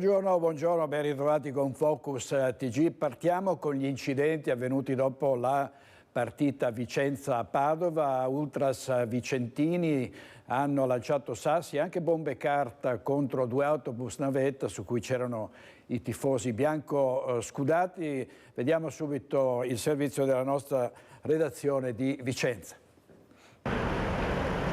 Buongiorno, ben ritrovati con Focus TG. Partiamo con gli incidenti avvenuti dopo la partita Vicenza-Padova. Ultras vicentini hanno lanciato sassi e anche bombe carta contro due autobus navetta su cui c'erano i tifosi bianco scudati. Vediamo subito il servizio della nostra redazione di Vicenza.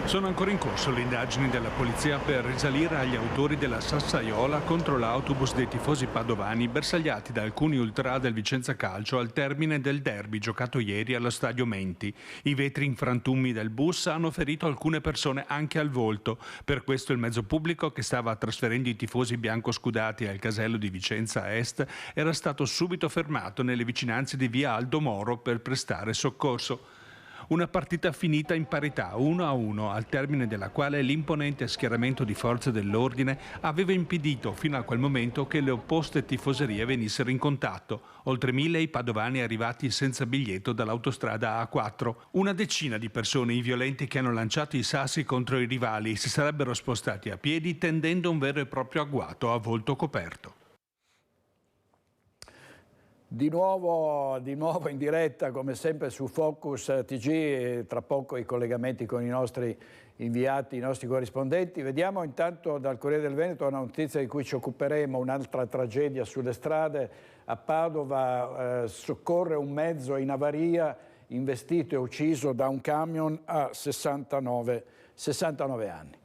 Sono ancora in corso le indagini della polizia per risalire agli autori della sassaiola contro l'autobus dei tifosi padovani bersagliati da alcuni ultra del Vicenza Calcio al termine del derby giocato ieri allo stadio Menti. I vetri in frantumi del bus hanno ferito alcune persone anche al volto. Per questo il mezzo pubblico che stava trasferendo i tifosi biancoscudati al casello di Vicenza Est era stato subito fermato nelle vicinanze di via Aldo Moro per prestare soccorso. Una partita finita in parità 1-1, al termine della quale l'imponente schieramento di forze dell'ordine aveva impedito fino a quel momento che le opposte tifoserie venissero in contatto. Oltre 1000 i padovani arrivati senza biglietto dall'autostrada A4. Una decina di persone, i violenti che hanno lanciato i sassi contro i rivali, si sarebbero spostati a piedi tendendo un vero e proprio agguato a volto coperto. Di nuovo in diretta, come sempre, su Focus TG, tra poco i collegamenti con i nostri inviati, i nostri corrispondenti. Vediamo intanto dal Corriere del Veneto una notizia di cui ci occuperemo, un'altra tragedia sulle strade. A Padova soccorre un mezzo in avaria, investito e ucciso da un camion a 69 anni.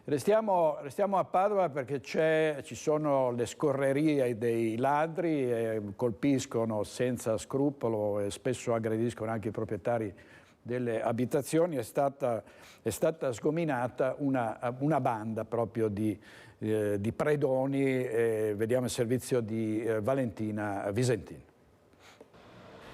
Restiamo a Padova perché ci sono le scorrerie dei ladri, colpiscono senza scrupolo e spesso aggrediscono anche i proprietari delle abitazioni. È stata sgominata una banda proprio di predoni. Vediamo il servizio di Valentina Visentini.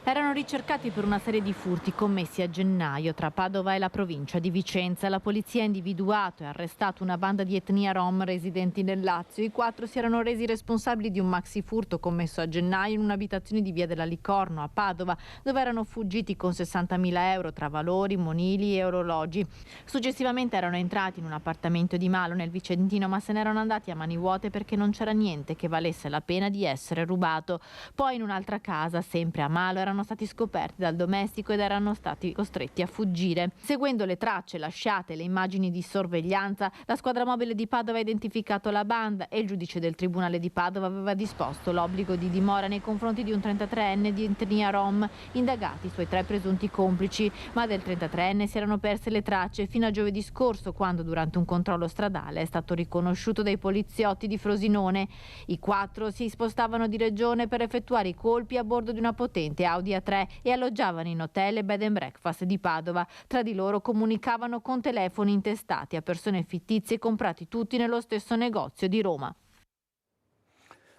Erano ricercati per una serie di furti commessi a gennaio tra Padova e la provincia di Vicenza. La polizia ha individuato e arrestato una banda di etnia rom residenti nel Lazio. I 4 si erano resi responsabili di un maxi furto commesso a gennaio in un'abitazione di via della Licorno a Padova, dove erano fuggiti con 60.000 euro tra valori, monili e orologi. Successivamente erano entrati in un appartamento di Malo nel Vicentino, ma se ne erano andati a mani vuote perché non c'era niente che valesse la pena di essere rubato. Poi in un'altra casa, sempre a Malo, erano stati scoperti dal domestico ed erano stati costretti a fuggire. Seguendo le tracce lasciate e le immagini di sorveglianza, la squadra mobile di Padova ha identificato la banda e il giudice del Tribunale di Padova aveva disposto l'obbligo di dimora nei confronti di un 33enne di etnia rom, indagati i suoi 3 presunti complici, ma del 33enne si erano perse le tracce fino a giovedì scorso, quando durante un controllo stradale è stato riconosciuto dai poliziotti di Frosinone. I 4 si spostavano di regione per effettuare i colpi a bordo di una potente Audi A3 e alloggiavano in hotel e bed and breakfast di Padova. Tra di loro comunicavano con telefoni intestati a persone fittizie comprati tutti nello stesso negozio di Roma.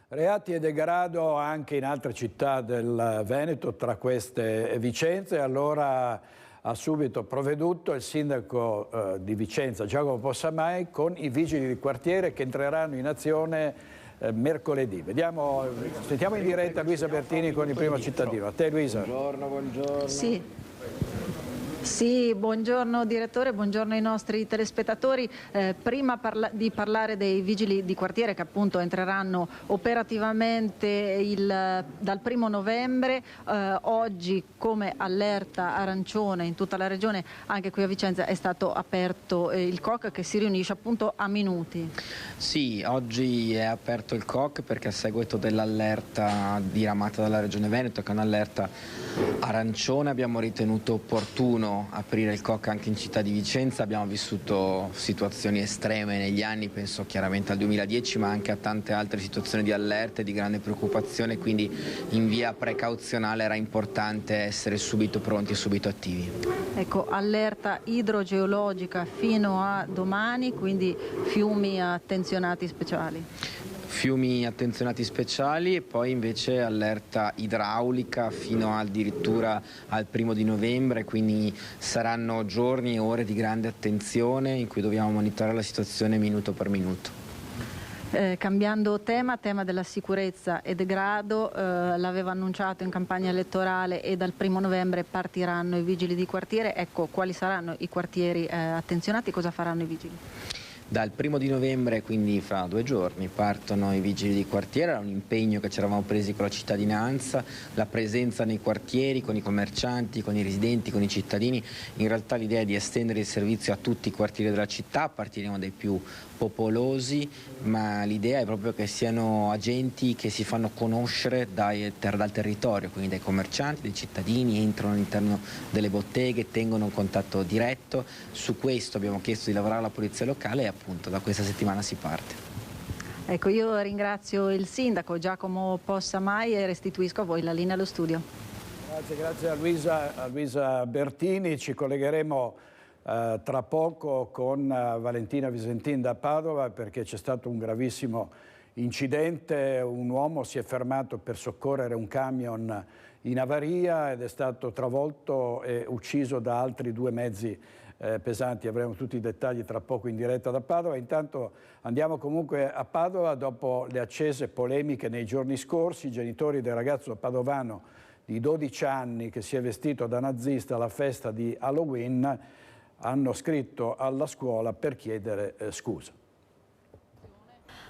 Reati e degrado anche in altre città del Veneto, tra queste Vicenza. Allora ha subito provveduto il sindaco di Vicenza, Giacomo Possamai, con i vigili di quartiere che entreranno in azione mercoledì. Sentiamo in diretta Luisa Bertini con il Primo Cittadino. A te Luisa. Buongiorno. Sì, buongiorno direttore, buongiorno ai nostri telespettatori. Prima di parlare dei vigili di quartiere che appunto entreranno operativamente dal 1° novembre, oggi come allerta arancione in tutta la regione, anche qui a Vicenza è stato aperto il COC che si riunisce appunto a minuti. Sì, oggi è aperto il COC perché a seguito dell'allerta diramata dalla Regione Veneto, che è un'allerta arancione, abbiamo ritenuto opportuno aprire il COC anche in città di Vicenza. Abbiamo vissuto situazioni estreme negli anni, penso chiaramente al 2010, ma anche a tante altre situazioni di allerta e di grande preoccupazione, quindi in via precauzionale era importante essere subito pronti e subito attivi. Ecco, allerta idrogeologica fino a domani, quindi fiumi attenzionati speciali. Fiumi attenzionati speciali e poi invece allerta idraulica fino addirittura al 1° di novembre, quindi saranno giorni e ore di grande attenzione in cui dobbiamo monitorare la situazione minuto per minuto. Cambiando tema della sicurezza e degrado, l'aveva annunciato in campagna elettorale e dal 1° novembre partiranno i vigili di quartiere. Ecco, quali saranno i quartieri attenzionati e cosa faranno i vigili? Dal 1° novembre, quindi fra 2 giorni, partono i vigili di quartiere. Era un impegno che ci eravamo presi con la cittadinanza, la presenza nei quartieri, con i commercianti, con i residenti, con i cittadini. In realtà l'idea è di estendere il servizio a tutti i quartieri della città, partiremo dai più popolosi, ma l'idea è proprio che siano agenti che si fanno conoscere dal territorio, quindi dai commercianti, dai cittadini, entrano all'interno delle botteghe, tengono un contatto diretto. Su questo abbiamo chiesto di lavorare alla polizia locale e appunto da questa settimana si parte. Ecco, io ringrazio il sindaco Giacomo Possamai e restituisco a voi la linea allo studio. Grazie a Luisa Bertini. Ci collegheremo tra poco con Valentina Visentin da Padova, perché c'è stato un gravissimo incidente. Un uomo si è fermato per soccorrere un camion in avaria ed è stato travolto e ucciso da altri 2 mezzi pesanti. Avremo tutti i dettagli tra poco in diretta da Padova. Intanto andiamo comunque a Padova. Dopo le accese polemiche nei giorni scorsi, i genitori del ragazzo padovano di 12 anni che si è vestito da nazista alla festa di Halloween hanno scritto alla scuola per chiedere scusa.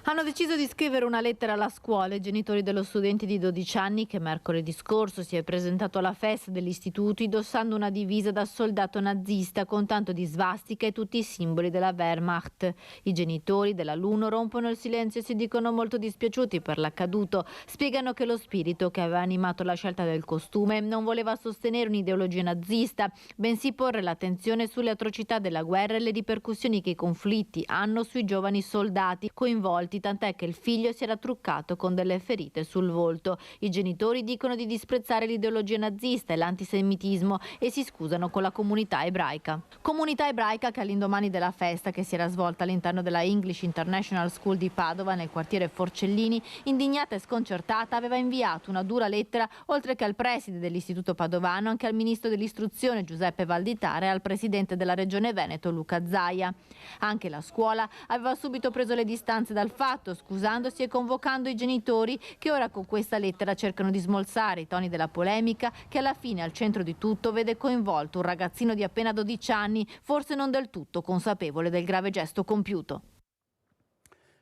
Hanno deciso di scrivere una lettera alla scuola i genitori dello studente di 12 anni che mercoledì scorso si è presentato alla festa dell'istituto indossando una divisa da soldato nazista con tanto di svastica e tutti i simboli della Wehrmacht. I genitori dell'alunno rompono il silenzio e si dicono molto dispiaciuti per l'accaduto. Spiegano che lo spirito che aveva animato la scelta del costume non voleva sostenere un'ideologia nazista, bensì porre l'attenzione sulle atrocità della guerra e le ripercussioni che i conflitti hanno sui giovani soldati coinvolti, tant'è che il figlio si era truccato con delle ferite sul volto. I genitori dicono di disprezzare l'ideologia nazista e l'antisemitismo e si scusano con la comunità ebraica. Comunità ebraica che all'indomani della festa che si era svolta all'interno della English International School di Padova nel quartiere Forcellini, indignata e sconcertata, aveva inviato una dura lettera oltre che al preside dell'istituto padovano anche al ministro dell'istruzione Giuseppe Valditara e al presidente della regione Veneto Luca Zaia. Anche la scuola aveva subito preso le distanze dal fatto, scusandosi e convocando i genitori che ora con questa lettera cercano di smolzare i toni della polemica che alla fine al centro di tutto vede coinvolto un ragazzino di appena 12 anni, forse non del tutto consapevole del grave gesto compiuto.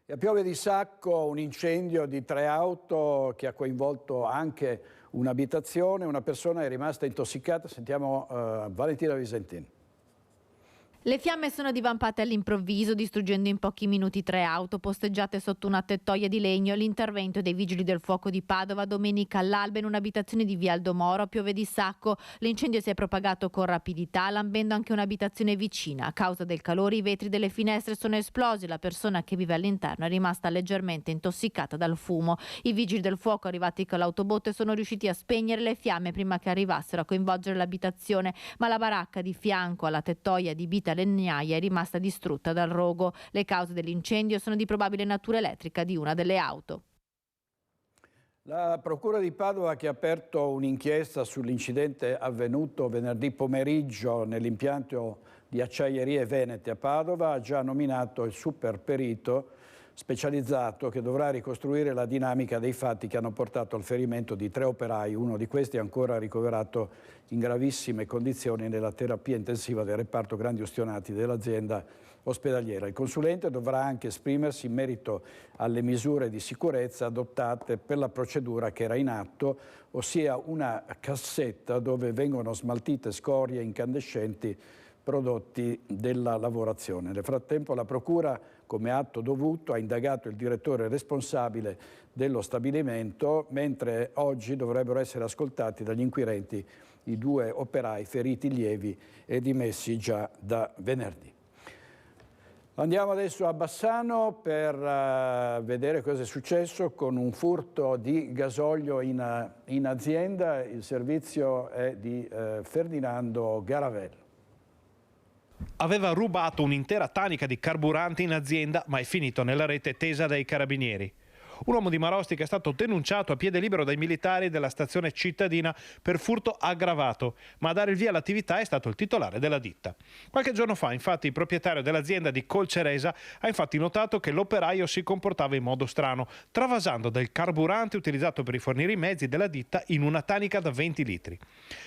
E a Piove di Sacco un incendio di 3 auto che ha coinvolto anche un'abitazione, una persona è rimasta intossicata. Sentiamo Valentina Visentin. Le fiamme sono divampate all'improvviso, distruggendo in pochi minuti 3 auto posteggiate sotto una tettoia di legno. L'intervento dei vigili del fuoco di Padova domenica all'alba in un'abitazione di via Aldo Moro a Piove di Sacco. L'incendio si è propagato con rapidità, lambendo anche un'abitazione vicina. A causa del calore i vetri delle finestre sono esplosi. La persona che vive all'interno è rimasta leggermente intossicata dal fumo. I vigili del fuoco arrivati con l'autobotte sono riusciti a spegnere le fiamme prima che arrivassero a coinvolgere l'abitazione, ma la baracca di fianco alla tettoia adibita legnaia è rimasta distrutta dal rogo. Le cause dell'incendio sono di probabile natura elettrica di una delle auto. La Procura di Padova, che ha aperto un'inchiesta sull'incidente avvenuto venerdì pomeriggio nell'impianto di Acciaierie Venete a Padova, ha già nominato il super perito specializzato che dovrà ricostruire la dinamica dei fatti che hanno portato al ferimento di 3 operai. Uno di questi è ancora ricoverato in gravissime condizioni nella terapia intensiva del reparto grandi ustionati dell'azienda ospedaliera. Il consulente dovrà anche esprimersi in merito alle misure di sicurezza adottate per la procedura che era in atto, ossia una cassetta dove vengono smaltite scorie incandescenti prodotti della lavorazione. Nel frattempo la Procura, come atto dovuto, ha indagato il direttore responsabile dello stabilimento, mentre oggi dovrebbero essere ascoltati dagli inquirenti i 2 operai feriti lievi e dimessi già da venerdì. Andiamo adesso a Bassano per vedere cosa è successo con un furto di gasolio in azienda. Il servizio è di Ferdinando Garavello. Aveva rubato un'intera tanica di carburante in azienda, ma è finito nella rete tesa dai carabinieri. Un uomo di Marostica è stato denunciato a piede libero dai militari della stazione cittadina per furto aggravato, ma a dare il via all'attività è stato il titolare della ditta. Qualche giorno fa, infatti, il proprietario dell'azienda di Colceresa ha infatti notato che l'operaio si comportava in modo strano, travasando del carburante utilizzato per rifornire i mezzi della ditta in una tanica da 20 litri.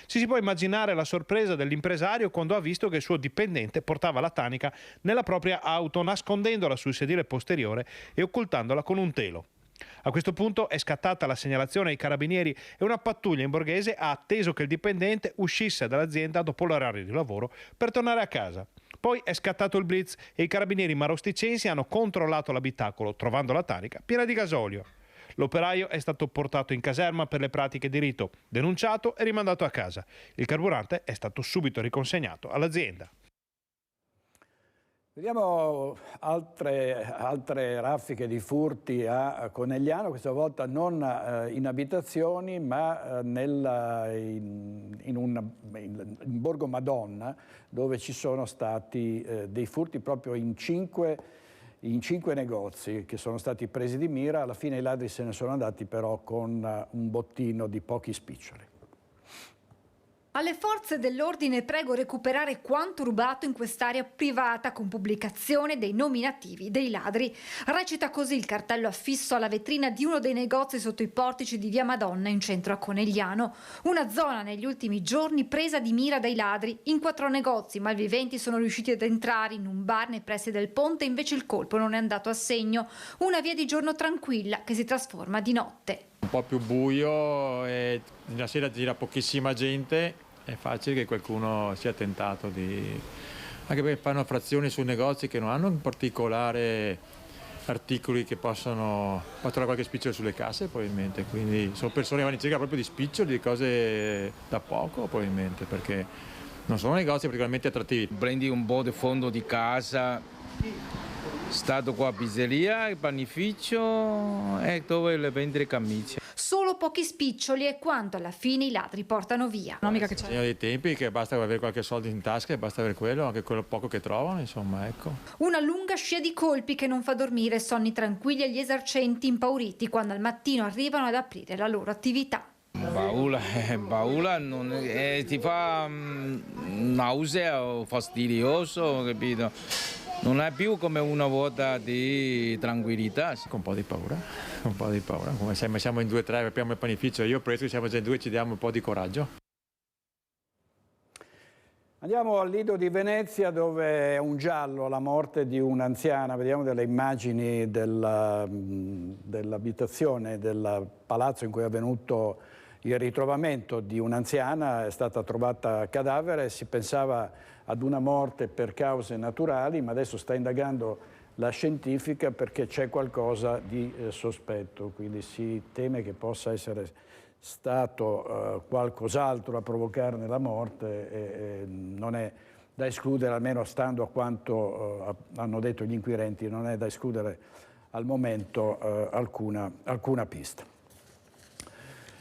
Si può immaginare la sorpresa dell'impresario quando ha visto che il suo dipendente portava la tanica nella propria auto, nascondendola sul sedile posteriore e occultandola con un telo. A questo punto è scattata la segnalazione ai carabinieri e una pattuglia in borghese ha atteso che il dipendente uscisse dall'azienda dopo l'orario di lavoro per tornare a casa. Poi è scattato il blitz e i carabinieri marosticensi hanno controllato l'abitacolo, trovando la tanica piena di gasolio. L'operaio è stato portato in caserma per le pratiche di rito, denunciato e rimandato a casa. Il carburante è stato subito riconsegnato all'azienda. Vediamo altre raffiche di furti a Conegliano, questa volta non in abitazioni ma in Borgo Madonna, dove ci sono stati dei furti proprio in cinque negozi che sono stati presi di mira. Alla fine i ladri se ne sono andati però con un bottino di pochi spiccioli. Alle forze dell'ordine prego recuperare quanto rubato in quest'area privata con pubblicazione dei nominativi dei ladri. Recita così il cartello affisso alla vetrina di uno dei negozi sotto i portici di Via Madonna in centro a Conegliano. Una zona negli ultimi giorni presa di mira dai ladri. In 4 negozi malviventi sono riusciti ad entrare, in un bar nei pressi del ponte invece il colpo non è andato a segno. Una via di giorno tranquilla che si trasforma di notte. Un po' più buio e la sera gira pochissima gente, è facile che qualcuno sia tentato di... anche perché fanno frazioni sui negozi che non hanno in particolare articoli che possono trovare qualche spicciolo sulle casse probabilmente, quindi sono persone che vanno in cerca proprio di spiccioli, di cose da poco probabilmente, perché non sono negozi particolarmente attrattivi. Prendi un po' di fondo di casa, stato qua a pizzeria, il panificio e dove le vendere camicie. Solo pochi spiccioli è quanto alla fine i ladri portano via. Segno dei tempi che basta avere qualche soldo in tasca e basta avere quello, anche quello poco che trovano, insomma, ecco. Una lunga scia di colpi che non fa dormire sonni tranquilli agli esercenti impauriti quando al mattino arrivano ad aprire la loro attività. Paura non ti fa nausea o fastidioso, capito? Non è più come una volta di tranquillità. Con un po' di paura, come sempre siamo in 2-3, apriamo il panificio, io penso che siamo già in 2, ci diamo un po' di coraggio. Andiamo al Lido di Venezia dove è un giallo la morte di un'anziana. Vediamo delle immagini dell'abitazione, del palazzo in cui è avvenuto il ritrovamento di un'anziana. È stata trovata cadavere, si pensava ad una morte per cause naturali, ma adesso sta indagando la scientifica perché c'è qualcosa di sospetto, quindi si teme che possa essere stato qualcos'altro a provocarne la morte e non è da escludere, almeno stando a quanto hanno detto gli inquirenti, non è da escludere al momento alcuna pista.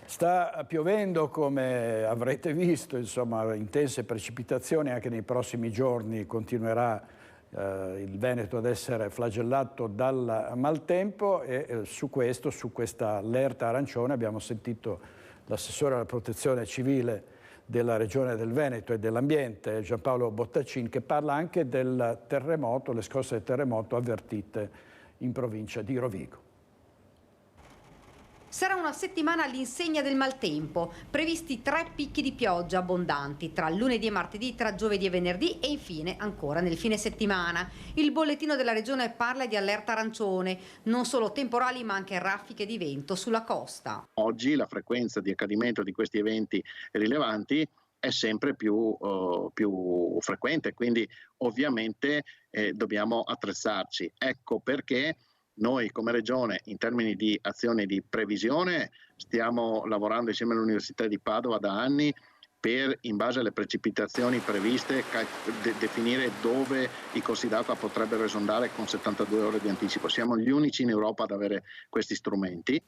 Sta piovendo, come avrete visto, insomma, intense precipitazioni. Anche nei prossimi giorni continuerà il Veneto ad essere flagellato dal maltempo e su questa allerta arancione abbiamo sentito l'assessore alla protezione civile della Regione del Veneto e dell'ambiente, Giampaolo Bottacin, che parla anche del terremoto, le scosse del terremoto avvertite in provincia di Rovigo. Sarà una settimana all'insegna del maltempo, previsti 3 picchi di pioggia abbondanti tra lunedì e martedì, tra giovedì e venerdì e infine ancora nel fine settimana. Il bollettino della regione parla di allerta arancione, non solo temporali ma anche raffiche di vento sulla costa. Oggi la frequenza di accadimento di questi eventi rilevanti è sempre più frequente, quindi ovviamente dobbiamo attrezzarci. Ecco perché noi come Regione in termini di azioni di previsione stiamo lavorando insieme all'Università di Padova da anni per, in base alle precipitazioni previste, definire dove i corsi d'acqua potrebbero esondare con 72 ore di anticipo. Siamo gli unici in Europa ad avere questi strumenti.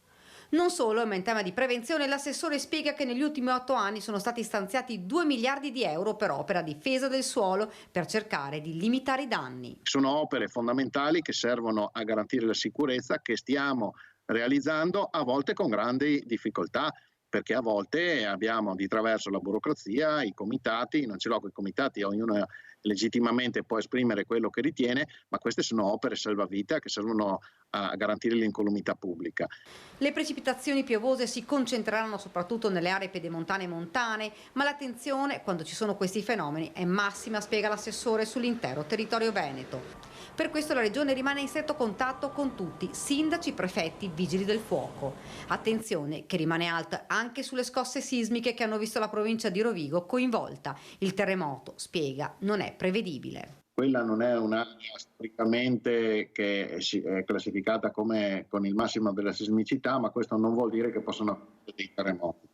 Non solo, ma in tema di prevenzione l'assessore spiega che negli ultimi 8 anni sono stati stanziati 2 miliardi di euro per opere a difesa del suolo per cercare di limitare i danni. Sono opere fondamentali che servono a garantire la sicurezza, che stiamo realizzando, a volte con grandi difficoltà, perché a volte abbiamo di traverso la burocrazia, i comitati, non ce l'ho con i comitati, ognuno legittimamente può esprimere quello che ritiene, ma queste sono opere salvavita che servono a garantire l'incolumità pubblica. Le precipitazioni piovose si concentreranno soprattutto nelle aree pedemontane e montane, ma l'attenzione quando ci sono questi fenomeni è massima, spiega l'assessore, sull'intero territorio veneto. Per questo la Regione rimane in stretto contatto con tutti, sindaci, prefetti, vigili del fuoco. Attenzione che rimane alta anche sulle scosse sismiche che hanno visto la provincia di Rovigo coinvolta. Il terremoto, spiega, non è prevedibile. Quella non è un'area storicamente che è classificata come con il massimo della sismicità, ma questo non vuol dire che possono avere dei terremoti.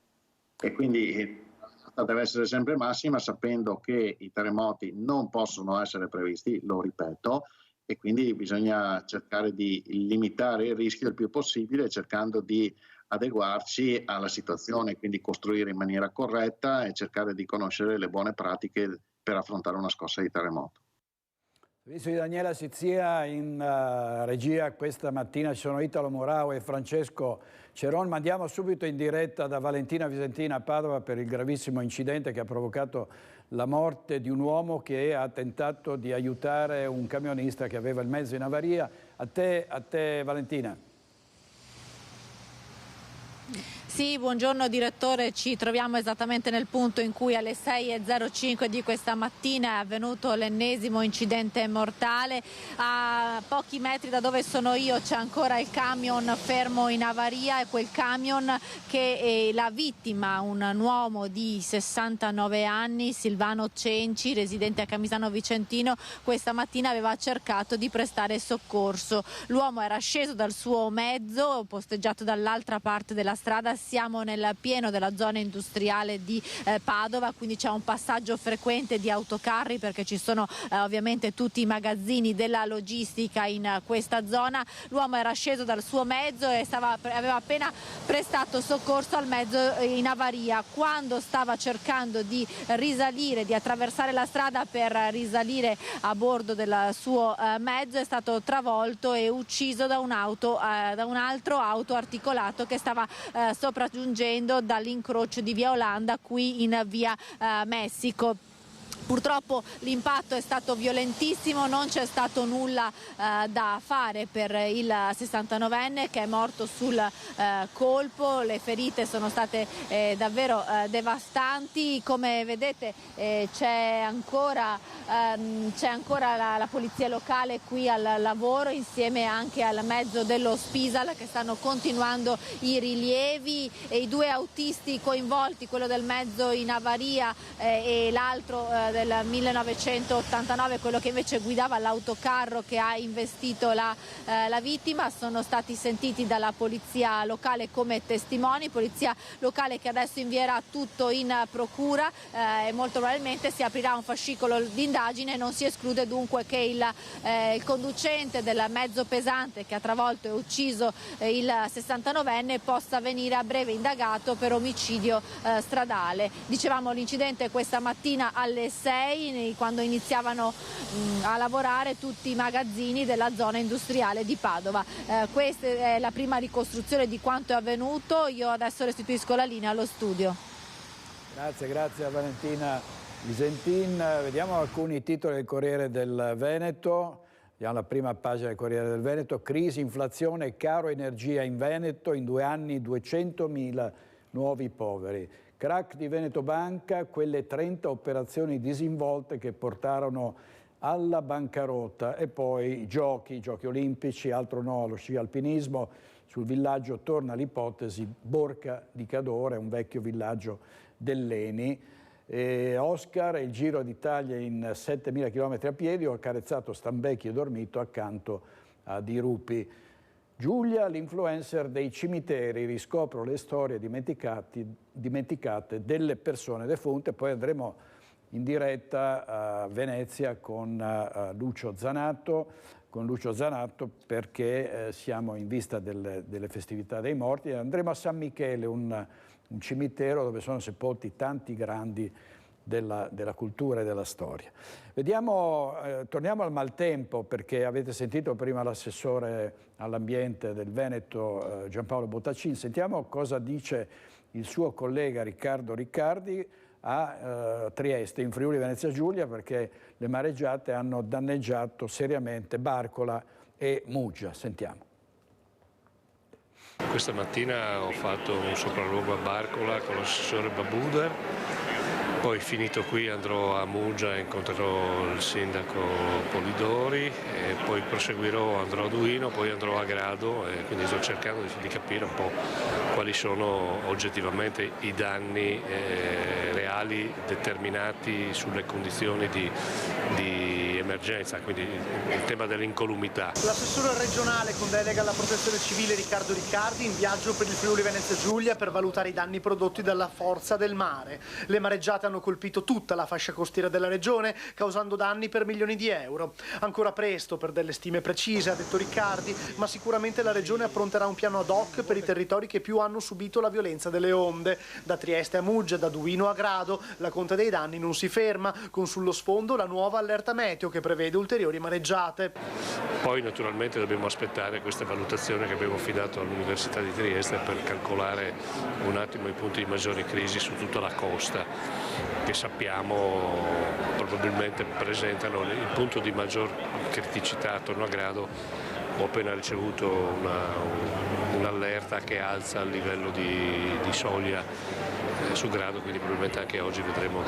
E quindi deve essere sempre massima, sapendo che i terremoti non possono essere previsti, lo ripeto, e quindi bisogna cercare di limitare il rischio il più possibile, cercando di adeguarci alla situazione, quindi costruire in maniera corretta e cercare di conoscere le buone pratiche per affrontare una scossa di terremoto. Servizio di Daniela Sizia in regia questa mattina, ci sono Italo Morao e Francesco Ceron. Ma andiamo subito in diretta da Valentina Visentina a Padova per il gravissimo incidente che ha provocato la morte di un uomo che ha tentato di aiutare un camionista che aveva il mezzo in avaria. A te Valentina. Sì, buongiorno direttore, ci troviamo esattamente nel punto in cui alle 6:05 di questa mattina è avvenuto l'ennesimo incidente mortale. A pochi metri da dove sono io c'è ancora il camion fermo in avaria, è quel camion che la vittima, un uomo di 69 anni, Silvano Cenci, residente a Camisano Vicentino, questa mattina aveva cercato di prestare soccorso. L'uomo era sceso dal suo mezzo, posteggiato dall'altra parte della strada. Siamo nel pieno della zona industriale di Padova, quindi c'è un passaggio frequente di autocarri perché ci sono ovviamente tutti i magazzini della logistica in questa zona. L'uomo era sceso dal suo mezzo e aveva appena prestato soccorso al mezzo in avaria. Quando stava cercando di risalire, di attraversare la strada per risalire a bordo del suo mezzo, è stato travolto e ucciso da un altro auto articolato che stava sopraggiungendo dall'incrocio di via Olanda qui in via Messico. Purtroppo l'impatto è stato violentissimo, non c'è stato nulla da fare per il 69enne che è morto sul colpo. Le ferite sono state davvero devastanti. Come vedete c'è ancora la polizia locale qui al lavoro, insieme anche al mezzo dello Spisal, che stanno continuando i rilievi. E i due autisti coinvolti, quello del mezzo in avaria e l'altro del 1989, quello che invece guidava l'autocarro che ha investito la vittima, sono stati sentiti dalla polizia locale come testimoni, polizia locale che adesso invierà tutto in procura e molto probabilmente si aprirà un fascicolo di indagine. Non si esclude dunque che il conducente del mezzo pesante che ha travolto e ucciso il 69enne possa venire a breve indagato per omicidio stradale. Dicevamo, l'incidente questa mattina alle 6, quando iniziavano a lavorare tutti i magazzini della zona industriale di Padova. Questa è la prima ricostruzione di quanto è avvenuto. Io adesso restituisco la linea allo studio. Grazie a Valentina Visentin. Vediamo alcuni titoli del Corriere del Veneto. Vediamo la prima pagina del Corriere del Veneto. Crisi, inflazione e caro energia in Veneto. In 2 anni 200.000 nuovi poveri. Crack di Veneto Banca, quelle 30 operazioni disinvolte che portarono alla bancarotta. E poi giochi olimpici, altro no, allo sci alpinismo. Sul villaggio torna l'ipotesi Borca di Cadore, un vecchio villaggio dell'Eni. Oscar, il Giro d'Italia in 7.000 km a piedi, ho accarezzato Stambecchi e dormito accanto a Dirupi. Giulia, l'influencer dei cimiteri, riscopro le storie dimenticate delle persone defunte. Poi andremo in diretta a Venezia con Lucio Zanato perché siamo in vista delle festività dei morti. Andremo a San Michele, un cimitero dove sono sepolti tanti grandi della cultura e della storia. Vediamo, torniamo al maltempo, perché avete sentito prima l'assessore all'ambiente del Veneto Giampaolo Bottacin. Sentiamo cosa dice il suo collega Riccardo Riccardi a Trieste, in Friuli Venezia Giulia, perché le mareggiate hanno danneggiato seriamente Barcola e Muggia. Sentiamo. Questa mattina ho fatto un sopralluogo a Barcola con l'assessore Babuder, poi finito qui andrò a Muggia e incontrerò il sindaco Polidori, e poi proseguirò, andrò a Duino, poi andrò a Grado, e quindi sto cercando di capire un po' quali sono oggettivamente i danni reali determinati sulle condizioni di emergenza, quindi il tema dell'incolumità. L'assessore regionale con delega alla protezione civile Riccardo Riccardi in viaggio per il Friuli Venezia Giulia per valutare i danni prodotti dalla forza del mare. Le mareggiate hanno colpito tutta la fascia costiera della regione, causando danni per milioni di euro. Ancora presto per delle stime precise, ha detto Riccardi, ma sicuramente la regione appronterà un piano ad hoc per i territori che più hanno subito la violenza delle onde. Da Trieste a Muggia, da Duino a Grado, la conta dei danni non si ferma, con sullo sfondo la nuova allerta meteo che prevede ulteriori mareggiate. Poi naturalmente dobbiamo aspettare queste valutazioni che abbiamo affidato all'Università di Trieste per calcolare un attimo i punti di maggiore crisi su tutta la costa, che sappiamo probabilmente presentano il punto di maggior criticità attorno a Grado. Ho appena ricevuto un'allerta che alza il livello di soglia su Grado, quindi probabilmente anche oggi vedremo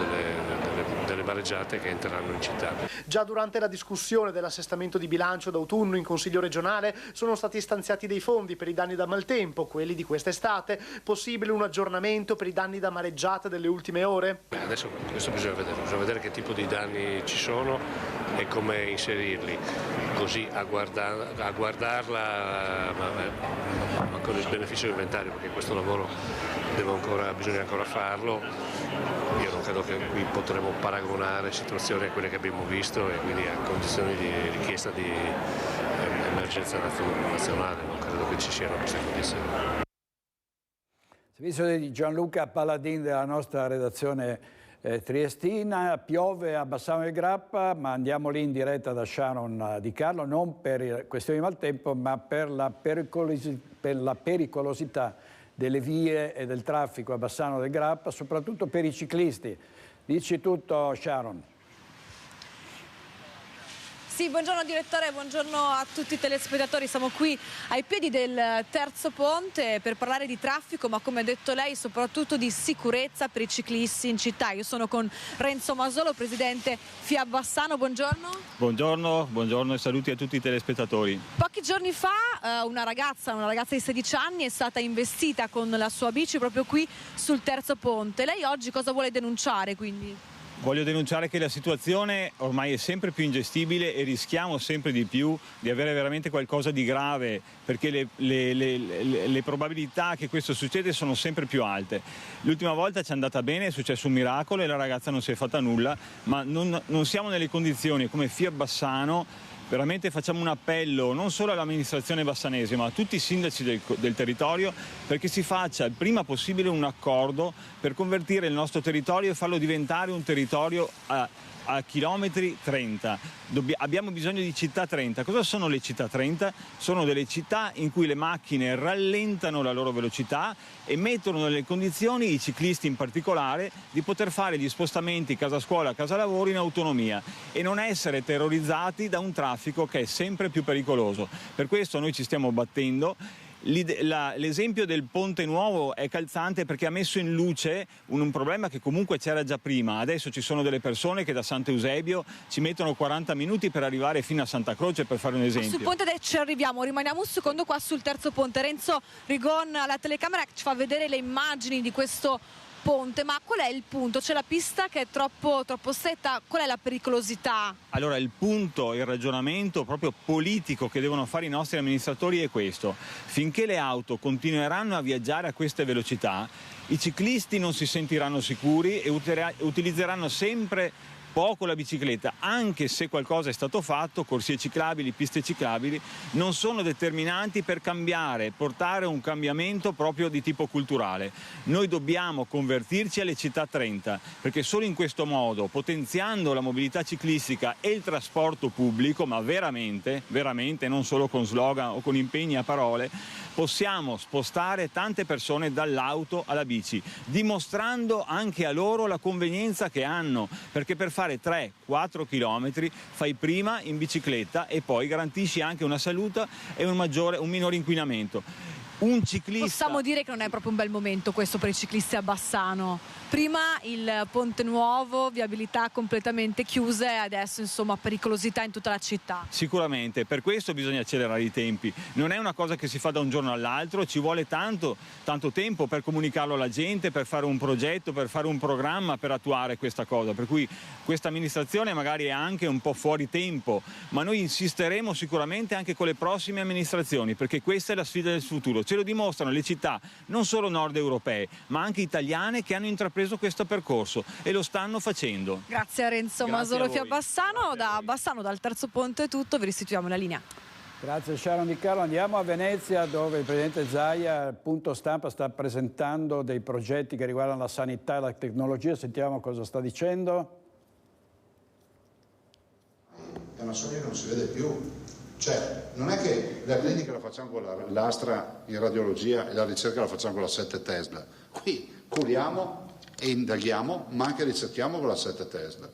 delle mareggiate che entreranno in città. Già durante la discussione dell'assestamento di bilancio d'autunno in Consiglio regionale sono stati stanziati dei fondi per i danni da maltempo, quelli di quest'estate. Possibile un aggiornamento per i danni da mareggiate delle ultime ore? Adesso questo bisogna vedere che tipo di danni ci sono e come inserirli, così a guardarla ma con il beneficio dell'inventario, perché questo lavoro bisogna ancora farlo. Io non credo che qui potremo paragonare situazioni a quelle che abbiamo visto, e quindi a condizioni di richiesta di emergenza nazionale non credo che ci siano queste condizioni. Servizio di Gianluca Paladin della nostra redazione triestina. Piove a Bassano del Grappa, ma andiamo lì in diretta da Sharon Di Carlo, non per questioni di maltempo, ma per la pericolosità delle vie e del traffico a Bassano del Grappa, soprattutto per i ciclisti. Dici tutto, Sharon. Sì, buongiorno direttore, buongiorno a tutti i telespettatori. Siamo qui ai piedi del terzo ponte per parlare di traffico, ma come ha detto lei soprattutto di sicurezza per i ciclisti in città. Io sono con Renzo Masolo, presidente FIA Bassano, buongiorno. Buongiorno e saluti a tutti i telespettatori. Pochi giorni fa una ragazza di 16 anni è stata investita con la sua bici proprio qui sul terzo ponte. Lei oggi cosa vuole denunciare quindi? Voglio denunciare che la situazione ormai è sempre più ingestibile e rischiamo sempre di più di avere veramente qualcosa di grave, perché le probabilità che questo succeda sono sempre più alte. L'ultima volta ci è andata bene, è successo un miracolo e la ragazza non si è fatta nulla, ma non siamo nelle condizioni come FIA Bassano. Veramente facciamo un appello non solo all'amministrazione bassanese ma a tutti i sindaci del territorio, perché si faccia il prima possibile un accordo per convertire il nostro territorio e farlo diventare un territorio a chilometri 30. Abbiamo bisogno di città 30. Cosa sono le città 30? Sono delle città in cui le macchine rallentano la loro velocità e mettono nelle condizioni, i ciclisti in particolare, di poter fare gli spostamenti casa scuola, casa lavoro in autonomia e non essere terrorizzati da un traffico che è sempre più pericoloso. Per questo noi ci stiamo battendo. L'esempio del ponte nuovo è calzante perché ha messo in luce un problema che comunque c'era già prima. Adesso ci sono delle persone che da Sant'Eusebio ci mettono 40 minuti per arrivare fino a Santa Croce, per fare un esempio. Sul ponte ci arriviamo, rimaniamo un secondo qua sul terzo ponte. Renzo Rigon alla telecamera ci fa vedere le immagini di questo ponte, ma qual è il punto? C'è la pista che è troppo stretta, qual è la pericolosità? Allora il punto, il ragionamento proprio politico che devono fare i nostri amministratori è questo: finché le auto continueranno a viaggiare a queste velocità, i ciclisti non si sentiranno sicuri e utilizzeranno sempre poco la bicicletta, anche se qualcosa è stato fatto, corsie ciclabili, piste ciclabili, non sono determinanti per cambiare, portare un cambiamento proprio di tipo culturale. Noi dobbiamo convertirci alle città 30, perché solo in questo modo, potenziando la mobilità ciclistica e il trasporto pubblico, ma veramente, non solo con slogan o con impegni a parole, possiamo spostare tante persone dall'auto alla bici, dimostrando anche a loro la convenienza che hanno, perché per fare 3-4 chilometri fai prima in bicicletta e poi garantisci anche una salute e un minore inquinamento. Un ciclista... Possiamo dire che non è proprio un bel momento questo per i ciclisti a Bassano. Prima il ponte nuovo, viabilità completamente chiuse e adesso insomma pericolosità in tutta la città. Sicuramente, per questo bisogna accelerare i tempi. Non è una cosa che si fa da un giorno all'altro, ci vuole tanto tempo per comunicarlo alla gente, per fare un progetto, per fare un programma, per attuare questa cosa. Per cui questa amministrazione magari è anche un po' fuori tempo, ma noi insisteremo sicuramente anche con le prossime amministrazioni, perché questa è la sfida del futuro. Ce lo dimostrano le città non solo nord europee, ma anche italiane che hanno intrapreso questo percorso e lo stanno facendo. Grazie a Renzo Masolofia Bassano. Da Bassano, dal Terzo Ponte è tutto, vi restituiamo la linea. Grazie Sharon Di Carlo. Andiamo a Venezia dove il Presidente Zaia, al punto stampa, sta presentando dei progetti che riguardano la sanità e la tecnologia. Sentiamo cosa sta dicendo. È una soglia che non si vede più. Cioè, non è che la clinica la facciamo con l'Astra in radiologia e la ricerca la facciamo con la 7 Tesla. Qui curiamo e indaghiamo, ma anche ricerchiamo con la 7 Tesla.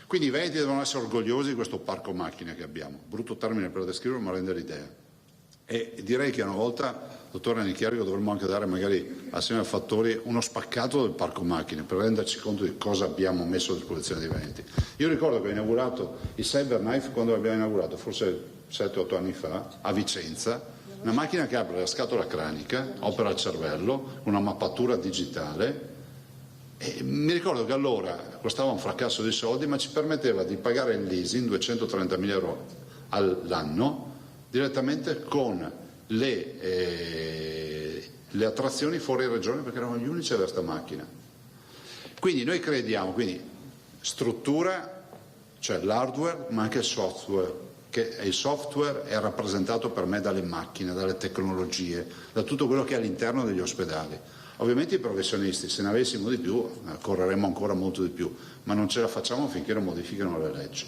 Quindi i veneti devono essere orgogliosi di questo parco macchine che abbiamo. Brutto termine per descriverlo, ma rende l'idea. E direi che una volta, dottore Nicchiarico, dovremmo anche dare magari assieme a Fattori uno spaccato del parco macchine per renderci conto di cosa abbiamo messo a disposizione dei veneti. Io ricordo che ho inaugurato il Cyberknife quando l'abbiamo inaugurato, forse 7-8 anni fa, a Vicenza, una macchina che apre la scatola cranica, opera il cervello, una mappatura digitale, e mi ricordo che allora costava un fracasso di soldi, ma ci permetteva di pagare il leasing 230.000 euro all'anno direttamente con le attrazioni fuori regione, perché eravamo gli unici a avere questa macchina. Quindi noi crediamo, struttura, cioè l'hardware, ma anche il software, che il software è rappresentato per me dalle macchine, dalle tecnologie, da tutto quello che è all'interno degli ospedali. Ovviamente i professionisti, se ne avessimo di più, correremmo ancora molto di più, ma non ce la facciamo finché non modificano le leggi.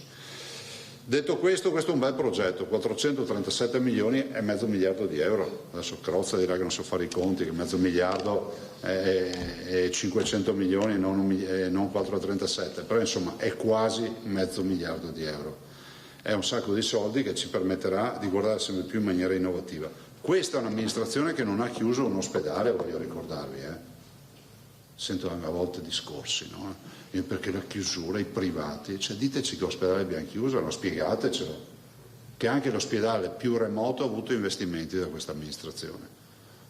Detto questo è un bel progetto, 437 milioni e mezzo miliardo di euro. Adesso Crozza dirà che non so fare i conti, che mezzo miliardo è 500 milioni e non 437, però insomma è quasi mezzo miliardo di euro. È un sacco di soldi che ci permetterà di guardare sempre più in maniera innovativa. Questa è un'amministrazione che non ha chiuso un ospedale, voglio ricordarvi. Sento a volte discorsi, no? Perché la chiusura, i privati, cioè diteci che ospedale abbiamo chiuso, no? Spiegatecelo, che anche l'ospedale più remoto ha avuto investimenti da questa amministrazione.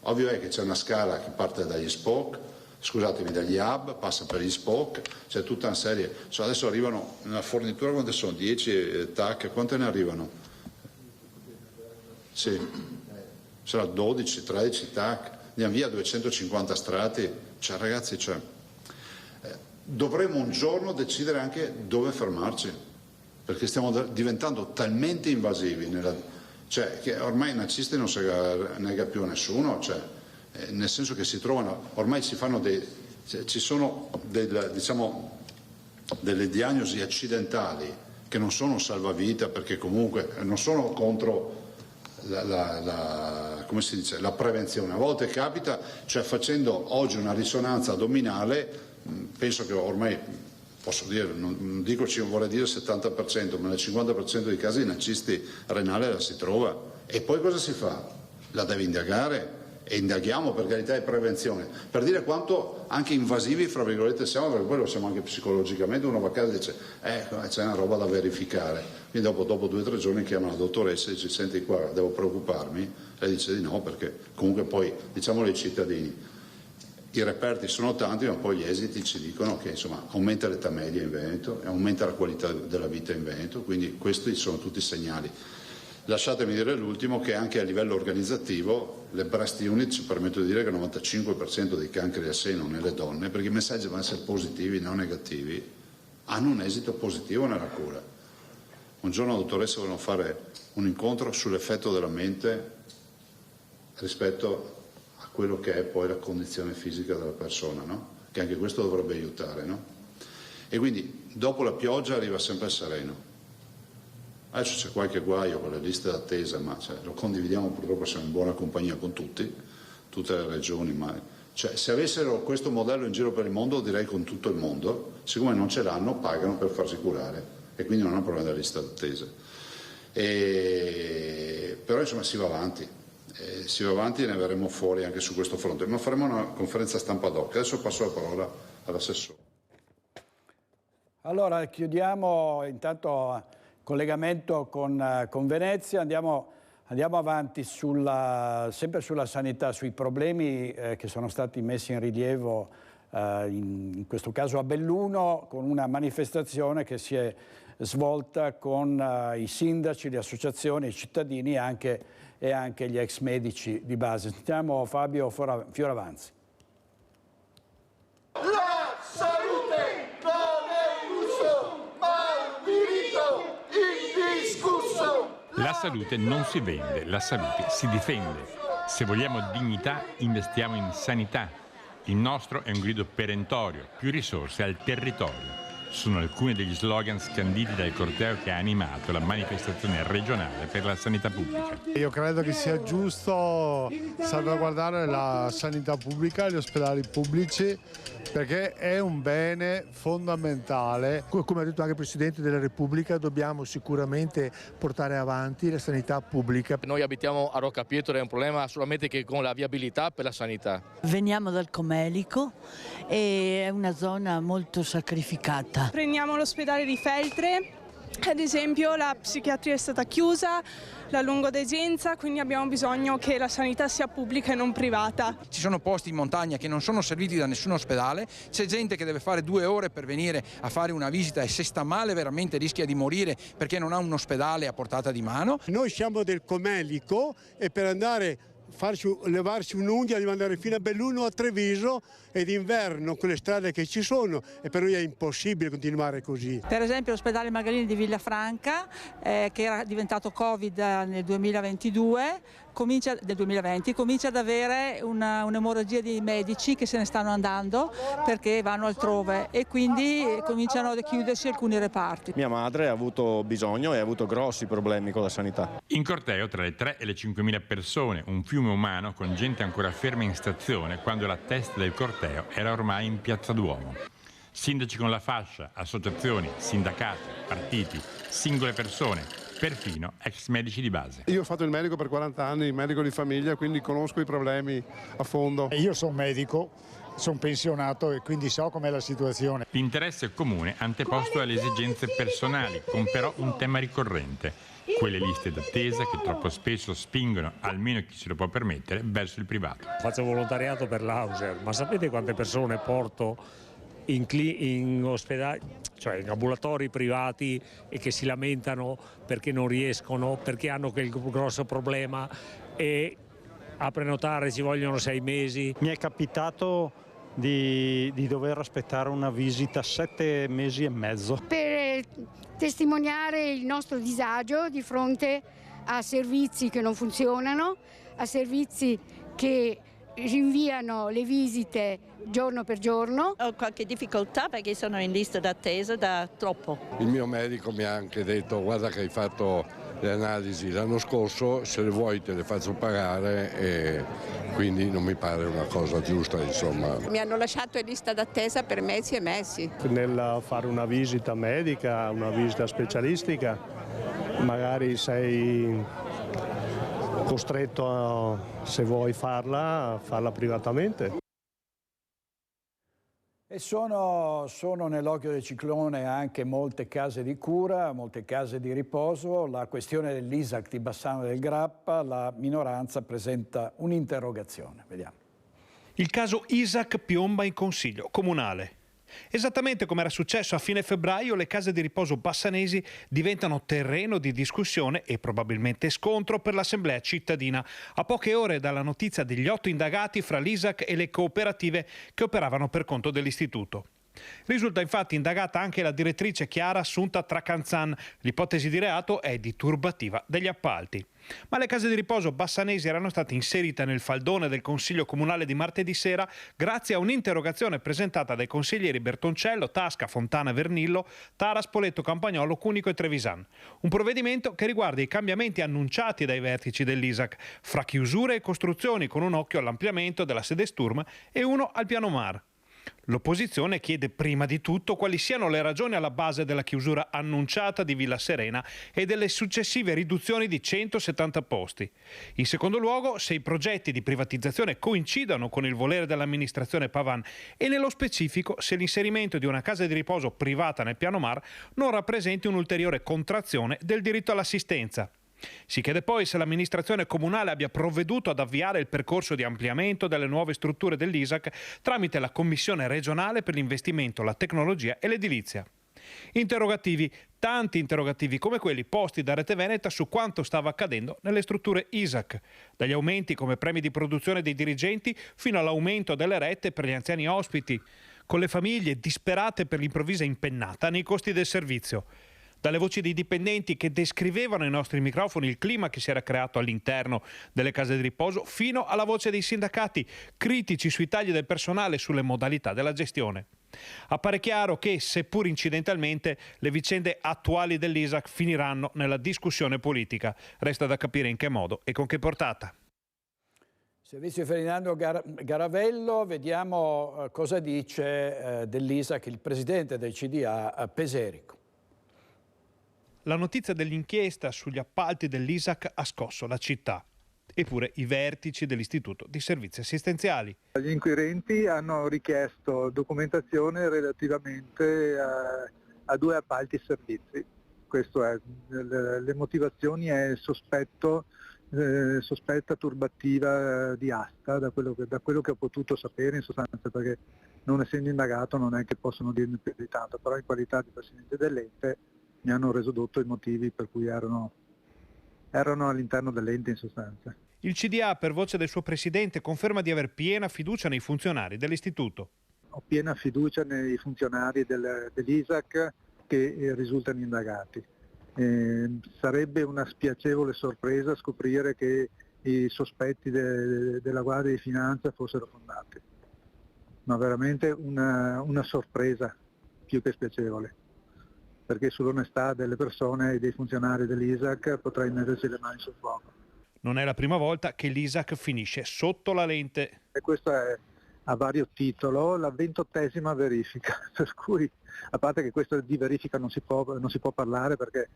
Ovvio è che c'è una scala che parte dagli SPOC, scusatemi, dagli hub, passa per gli SPOC, c'è tutta una serie, adesso arrivano nella fornitura, quante sono? 10 TAC, quante ne arrivano? Sì, sarà 12, 13 TAC, andiamo via 250 strati, cioè ragazzi, dovremo un giorno decidere anche dove fermarci, perché stiamo diventando talmente invasivi, che ormai i nazisti non si nega più a nessuno, nel senso che si trovano, ormai ci sono delle diagnosi accidentali che non sono salvavita, perché comunque non sono contro come si dice, la prevenzione. A volte capita, facendo oggi una risonanza addominale, penso che ormai, posso dire, non dico ci vuole dire il 70%, ma nel 50% dei casi di nacisti renale la si trova. E poi cosa si fa? La deve indagare, e indaghiamo, per carità, è prevenzione, per dire quanto anche invasivi, fra virgolette, siamo, perché poi lo siamo anche psicologicamente. Uno va a casa e dice c'è una roba da verificare, quindi dopo 2 o 3 giorni chiama la dottoressa e dice: senti qua, devo preoccuparmi? Lei dice di no, perché comunque poi, diciamolo ai cittadini, i reperti sono tanti, ma poi gli esiti ci dicono che insomma aumenta l'età media in Veneto e aumenta la qualità della vita in Veneto, quindi questi sono tutti segnali. Lasciatemi dire l'ultimo, che anche a livello organizzativo le breast unit ci permettono di dire che il 95% dei cancri al seno nelle donne, perché i messaggi devono essere positivi, non negativi, hanno un esito positivo nella cura. Un giorno la dottoressa volevano fare un incontro sull'effetto della mente rispetto a quello che è poi la condizione fisica della persona, no? Che anche questo dovrebbe aiutare, no? E quindi dopo la pioggia arriva sempre il sereno. Adesso c'è qualche guaio con le liste d'attesa, ma lo condividiamo, purtroppo siamo in buona compagnia con tutte le regioni, ma se avessero questo modello in giro per il mondo, direi con tutto il mondo, siccome non ce l'hanno, pagano per farsi curare e quindi non hanno problema della lista d'attesa. Però insomma si va avanti e ne verremo fuori anche su questo fronte, ma faremo una conferenza stampa ad hoc. Adesso passo la parola all'assessore. Allora chiudiamo intanto collegamento con Venezia, andiamo avanti sempre sulla sanità, sui problemi che sono stati messi in rilievo in questo caso a Belluno, con una manifestazione che si è svolta con i sindaci, le associazioni, i cittadini e anche gli ex medici di base. Sentiamo Fabio Fioravanzi. La salute non è un lusso, ma un diritto indiscusso. La salute non si vende, la salute si difende. Se vogliamo dignità, investiamo in sanità. Il nostro è un grido perentorio, più risorse al territorio. Sono alcuni degli slogan scanditi dal corteo che ha animato la manifestazione regionale per la sanità pubblica. Io credo che sia giusto salvaguardare la sanità pubblica e gli ospedali pubblici, perché è un bene fondamentale. Come ha detto anche il Presidente della Repubblica, dobbiamo sicuramente portare avanti la sanità pubblica. Noi abitiamo a Rocca Pietro, è un problema solamente che con la viabilità per la sanità. Veniamo dal Comelico e è una zona molto sacrificata. Prendiamo l'ospedale di Feltre, ad esempio la psichiatria è stata chiusa, la lungodegenza, quindi abbiamo bisogno che la sanità sia pubblica e non privata. Ci sono posti in montagna che non sono serviti da nessun ospedale, c'è gente che deve fare 2 ore per venire a fare una visita e se sta male veramente rischia di morire perché non ha un ospedale a portata di mano. Noi siamo del Comelico e per andare levarsi un'unghia devi andare fino a Belluno o a Treviso, e d'inverno con le strade che ci sono, e per noi è impossibile continuare così. Per esempio l'ospedale Magalini di Villafranca, che era diventato Covid nel 2022, del 2020, comincia ad avere un'emorragia di medici che se ne stanno andando perché vanno altrove e quindi cominciano a chiudersi alcuni reparti. Mia madre ha avuto bisogno e ha avuto grossi problemi con la sanità. In corteo tra le 3 e le 5.000 persone, un fiume umano con gente ancora ferma in stazione quando la testa del corteo era ormai in Piazza Duomo. Sindaci con la fascia, associazioni, sindacati, partiti, singole persone, perfino ex medici di base. Io ho fatto il medico per 40 anni, medico di famiglia, quindi conosco i problemi a fondo. Io sono medico, sono pensionato e quindi so com'è la situazione. L'interesse comune anteposto alle esigenze personali, con però un tema ricorrente: quelle liste d'attesa che troppo spesso spingono, almeno chi se lo può permettere, verso il privato. Faccio volontariato per l'Auser, ma sapete quante persone porto in ospedali, cioè in ambulatori privati, e che si lamentano perché non riescono, perché hanno quel grosso problema e a prenotare ci vogliono 6 mesi. Mi è capitato di dover aspettare una visita 7 mesi e mezzo. Per testimoniare il nostro disagio di fronte a servizi che non funzionano, a servizi che rinviano le visite giorno per giorno. Ho qualche difficoltà perché sono in lista d'attesa da troppo. Il mio medico mi ha anche detto: guarda che hai fatto le analisi l'anno scorso, se le vuoi te le faccio pagare, e quindi non mi pare una cosa giusta, insomma. Mi hanno lasciato in lista d'attesa per mesi e mesi. Nel fare una visita medica, una visita specialistica, magari sei costretto, se vuoi farla privatamente. E sono nell'occhio del ciclone anche molte case di cura, molte case di riposo. La questione dell'ISAC di Bassano del Grappa, la minoranza presenta un'interrogazione. Vediamo. Il caso ISAC piomba in Consiglio Comunale. Esattamente come era successo a fine febbraio, le case di riposo bassanesi diventano terreno di discussione e probabilmente scontro per l'Assemblea cittadina, a poche ore dalla notizia degli 8 indagati fra l'ISAC e le cooperative che operavano per conto dell'istituto. Risulta infatti indagata anche la direttrice Chiara Assunta Tracanzan. L'ipotesi di reato è di turbativa degli appalti. Ma le case di riposo bassanesi erano state inserite nel faldone del Consiglio Comunale di martedì sera grazie a un'interrogazione presentata dai consiglieri Bertoncello, Tasca, Fontana Vernillo, Tara, Spoleto, Campagnolo, Cunico e Trevisan. Un provvedimento che riguarda i cambiamenti annunciati dai vertici dell'ISAC, fra chiusure e costruzioni, con un occhio all'ampliamento della sede Sturm e uno al piano Mar. L'opposizione chiede prima di tutto quali siano le ragioni alla base della chiusura annunciata di Villa Serena e delle successive riduzioni di 170 posti. In secondo luogo, se i progetti di privatizzazione coincidano con il volere dell'amministrazione Pavan e nello specifico se l'inserimento di una casa di riposo privata nel piano Mar non rappresenti un'ulteriore contrazione del diritto all'assistenza. Si chiede poi se l'amministrazione comunale abbia provveduto ad avviare il percorso di ampliamento delle nuove strutture dell'ISAC tramite la Commissione regionale per l'investimento, la tecnologia e l'edilizia. Interrogativi, tanti interrogativi come quelli posti da Rete Veneta su quanto stava accadendo nelle strutture ISAC, dagli aumenti come premi di produzione dei dirigenti fino all'aumento delle rette per gli anziani ospiti, con le famiglie disperate per l'improvvisa impennata nei costi del servizio. Dalle voci dei dipendenti che descrivevano ai nostri microfoni il clima che si era creato all'interno delle case di riposo, fino alla voce dei sindacati critici sui tagli del personale e sulle modalità della gestione. Appare chiaro che, seppur incidentalmente, le vicende attuali dell'ISAC finiranno nella discussione politica. Resta da capire in che modo e con che portata. Servizio Ferdinando Garavello, vediamo cosa dice dell'ISAC il presidente del CDA Peserico. La notizia dell'inchiesta sugli appalti dell'ISAC ha scosso la città, eppure i vertici dell'Istituto di Servizi Assistenziali. Gli inquirenti hanno richiesto documentazione relativamente a 2 appalti servizi. Questo è, le motivazioni è sospetta turbativa di asta, da quello che ho potuto sapere in sostanza, perché non essendo indagato non è che possono dirmi più di tanto, però in qualità di presidente dell'ente mi hanno reso noto i motivi per cui erano all'interno dell'ente in sostanza. Il CDA, per voce del suo presidente, conferma di aver piena fiducia nei funzionari dell'istituto. Ho piena fiducia nei funzionari dell'ISAC che risultano indagati. Sarebbe una spiacevole sorpresa scoprire che i sospetti della Guardia di Finanza fossero fondati. Ma veramente una sorpresa più che spiacevole, perché sull'onestà delle persone e dei funzionari dell'ISAC potrei metterci le mani sul fuoco. Non è la prima volta che l'ISAC finisce sotto la lente. E questo è a vario titolo la 28ª verifica, per cui a parte che questo di verifica non si può parlare, perché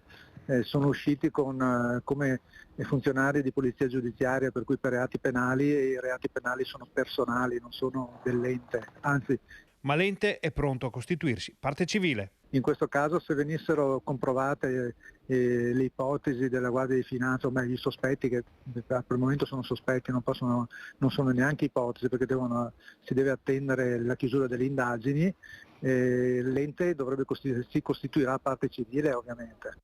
sono usciti come funzionari di polizia giudiziaria, per cui per reati penali, e i reati penali sono personali, non sono dell'ente, anzi. Ma l'ente è pronto a costituirsi parte civile. In questo caso, se venissero comprovate le ipotesi della Guardia di Finanza, o meglio i sospetti, che per il momento sono sospetti, non sono neanche ipotesi, perché si deve attendere la chiusura delle indagini, l'ente si costituirà parte civile ovviamente.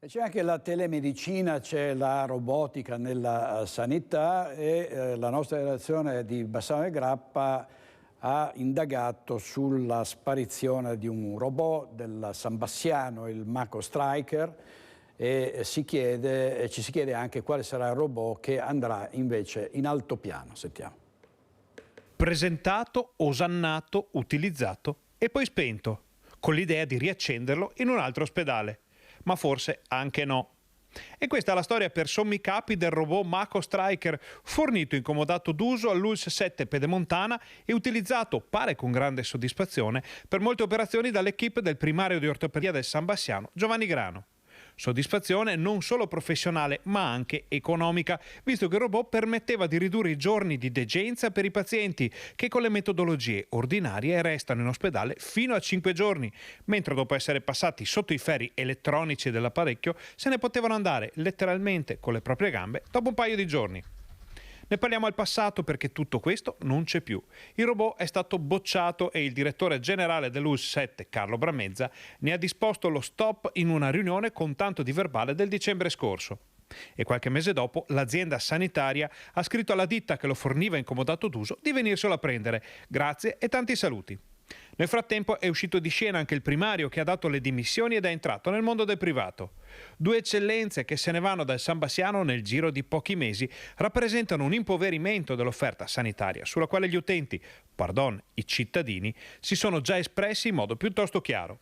C'è anche la telemedicina, c'è la robotica nella sanità e la nostra redazione di Bassano e Grappa ha indagato sulla sparizione di un robot del San Bassiano, il Mako Striker, e ci si chiede anche quale sarà il robot che andrà invece in altopiano. Sentiamo. Presentato, osannato, utilizzato e poi spento, con l'idea di riaccenderlo in un altro ospedale. Ma forse anche no. E questa è la storia per sommi capi del robot Mako Striker, fornito in comodato d'uso all'ULSS 7 Pedemontana e utilizzato, pare con grande soddisfazione, per molte operazioni dall'equipe del primario di ortopedia del San Bassiano, Giovanni Grano. Soddisfazione non solo professionale ma anche economica, visto che il robot permetteva di ridurre i giorni di degenza per i pazienti che con le metodologie ordinarie restano in ospedale fino a 5 giorni, mentre dopo essere passati sotto i ferri elettronici dell'apparecchio se ne potevano andare letteralmente con le proprie gambe dopo un paio di giorni. Ne parliamo al passato perché tutto questo non c'è più. Il robot è stato bocciato e il direttore generale dell'ULSS 7, Carlo Bramezza, ne ha disposto lo stop in una riunione con tanto di verbale del dicembre scorso. E qualche mese dopo l'azienda sanitaria ha scritto alla ditta che lo forniva in comodato d'uso di venirselo a prendere. Grazie e tanti saluti. Nel frattempo è uscito di scena anche il primario che ha dato le dimissioni ed è entrato nel mondo del privato. Due eccellenze che se ne vanno dal San Bassiano nel giro di pochi mesi rappresentano un impoverimento dell'offerta sanitaria sulla quale gli utenti, i cittadini, si sono già espressi in modo piuttosto chiaro.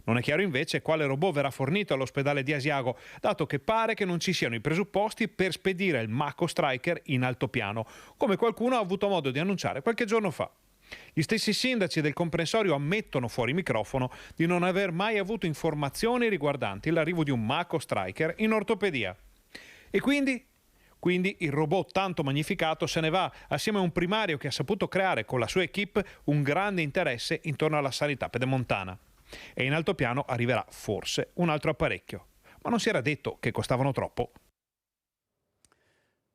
Non è chiaro invece quale robot verrà fornito all'ospedale di Asiago, dato che pare che non ci siano i presupposti per spedire il Mako Striker in altopiano, come qualcuno ha avuto modo di annunciare qualche giorno fa. Gli stessi sindaci del comprensorio ammettono fuori microfono di non aver mai avuto informazioni riguardanti l'arrivo di un Mako Striker in ortopedia. E quindi il robot tanto magnificato se ne va assieme a un primario che ha saputo creare con la sua equipe un grande interesse intorno alla sanità pedemontana. E in altopiano arriverà forse un altro apparecchio, ma non si era detto che costavano troppo.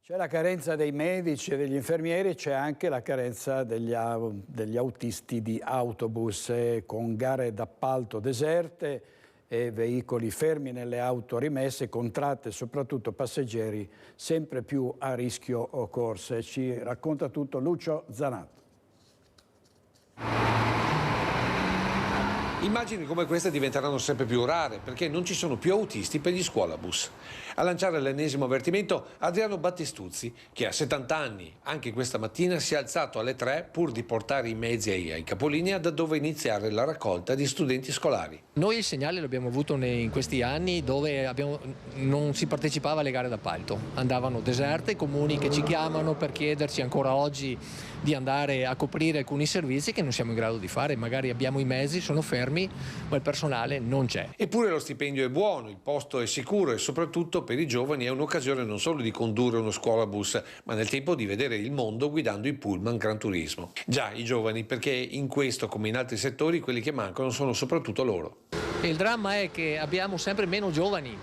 C'è la carenza dei medici e degli infermieri, c'è anche la carenza degli autisti di autobus, con gare d'appalto deserte e veicoli fermi nelle auto rimesse, con tratte soprattutto passeggeri sempre più a rischio corse. Ci racconta tutto Lucio Zanato. Immagini come queste diventeranno sempre più rare perché non ci sono più autisti per gli scuolabus. A lanciare l'ennesimo avvertimento Adriano Battistuzzi, che ha 70 anni, anche questa mattina si è alzato alle 3 pur di portare i mezzi ai capolinea da dove iniziare la raccolta di studenti scolari. Noi il segnale l'abbiamo avuto in questi anni dove non si partecipava alle gare d'appalto, andavano deserte, comuni che ci chiamano per chiederci ancora oggi di andare a coprire alcuni servizi che non siamo in grado di fare, magari abbiamo i mezzi, sono fermi, ma il personale non c'è. Eppure lo stipendio è buono, il posto è sicuro e soprattutto per i giovani è un'occasione non solo di condurre uno scuolabus, ma nel tempo di vedere il mondo guidando i pullman Gran Turismo. Già, i giovani, perché in questo come in altri settori quelli che mancano sono soprattutto loro. E il dramma è che abbiamo sempre meno giovani.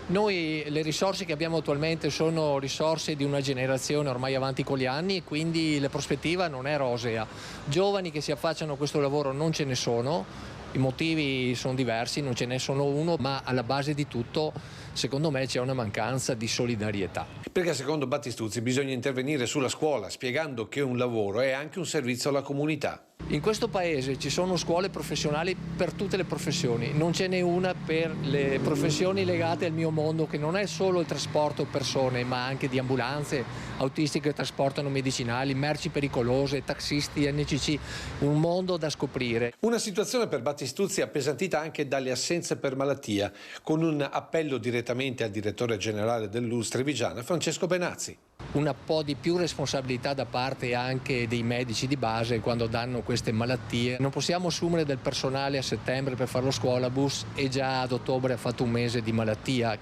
Noi le risorse che abbiamo attualmente sono risorse di una generazione ormai avanti con gli anni e quindi la prospettiva non è rosea. Giovani che si affacciano a questo lavoro non ce ne sono, i motivi sono diversi, non ce ne sono uno, ma alla base di tutto secondo me c'è una mancanza di solidarietà. Perché secondo Battistuzzi bisogna intervenire sulla scuola spiegando che un lavoro è anche un servizio alla comunità. In questo paese ci sono scuole professionali per tutte le professioni, non ce n'è una per le professioni legate al mio mondo, che non è solo il trasporto persone ma anche di ambulanze, autisti che trasportano medicinali, merci pericolose, taxisti, NCC, un mondo da scoprire. Una situazione per Battistuzzi appesantita anche dalle assenze per malattia, con un appello direttamente al direttore generale dell'ULSS Trevigiana, Francesco Benazzi. Un po' di più responsabilità da parte anche dei medici di base quando danno queste malattie. Non possiamo assumere del personale a settembre per fare lo scuolabus e già ad ottobre ha fatto un mese di malattia.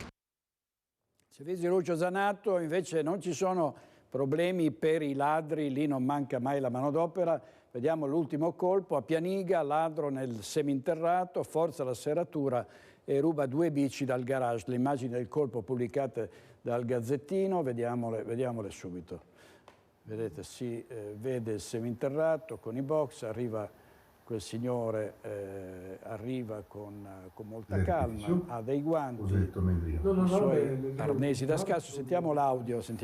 Servizi Lucio Zanato, invece non ci sono problemi per i ladri, lì non manca mai la manodopera. Vediamo l'ultimo colpo, a Pianiga, ladro nel seminterrato, forza la serratura e ruba 2 bici dal garage. Le immagini del colpo pubblicate dal Gazzettino, vediamole subito. Vedete, si vede il seminterrato con i box, arriva quel signore, arriva con molta calma, ha dei guanti, i suoi arnesi da scasso. Sentiamo l'audio, Sta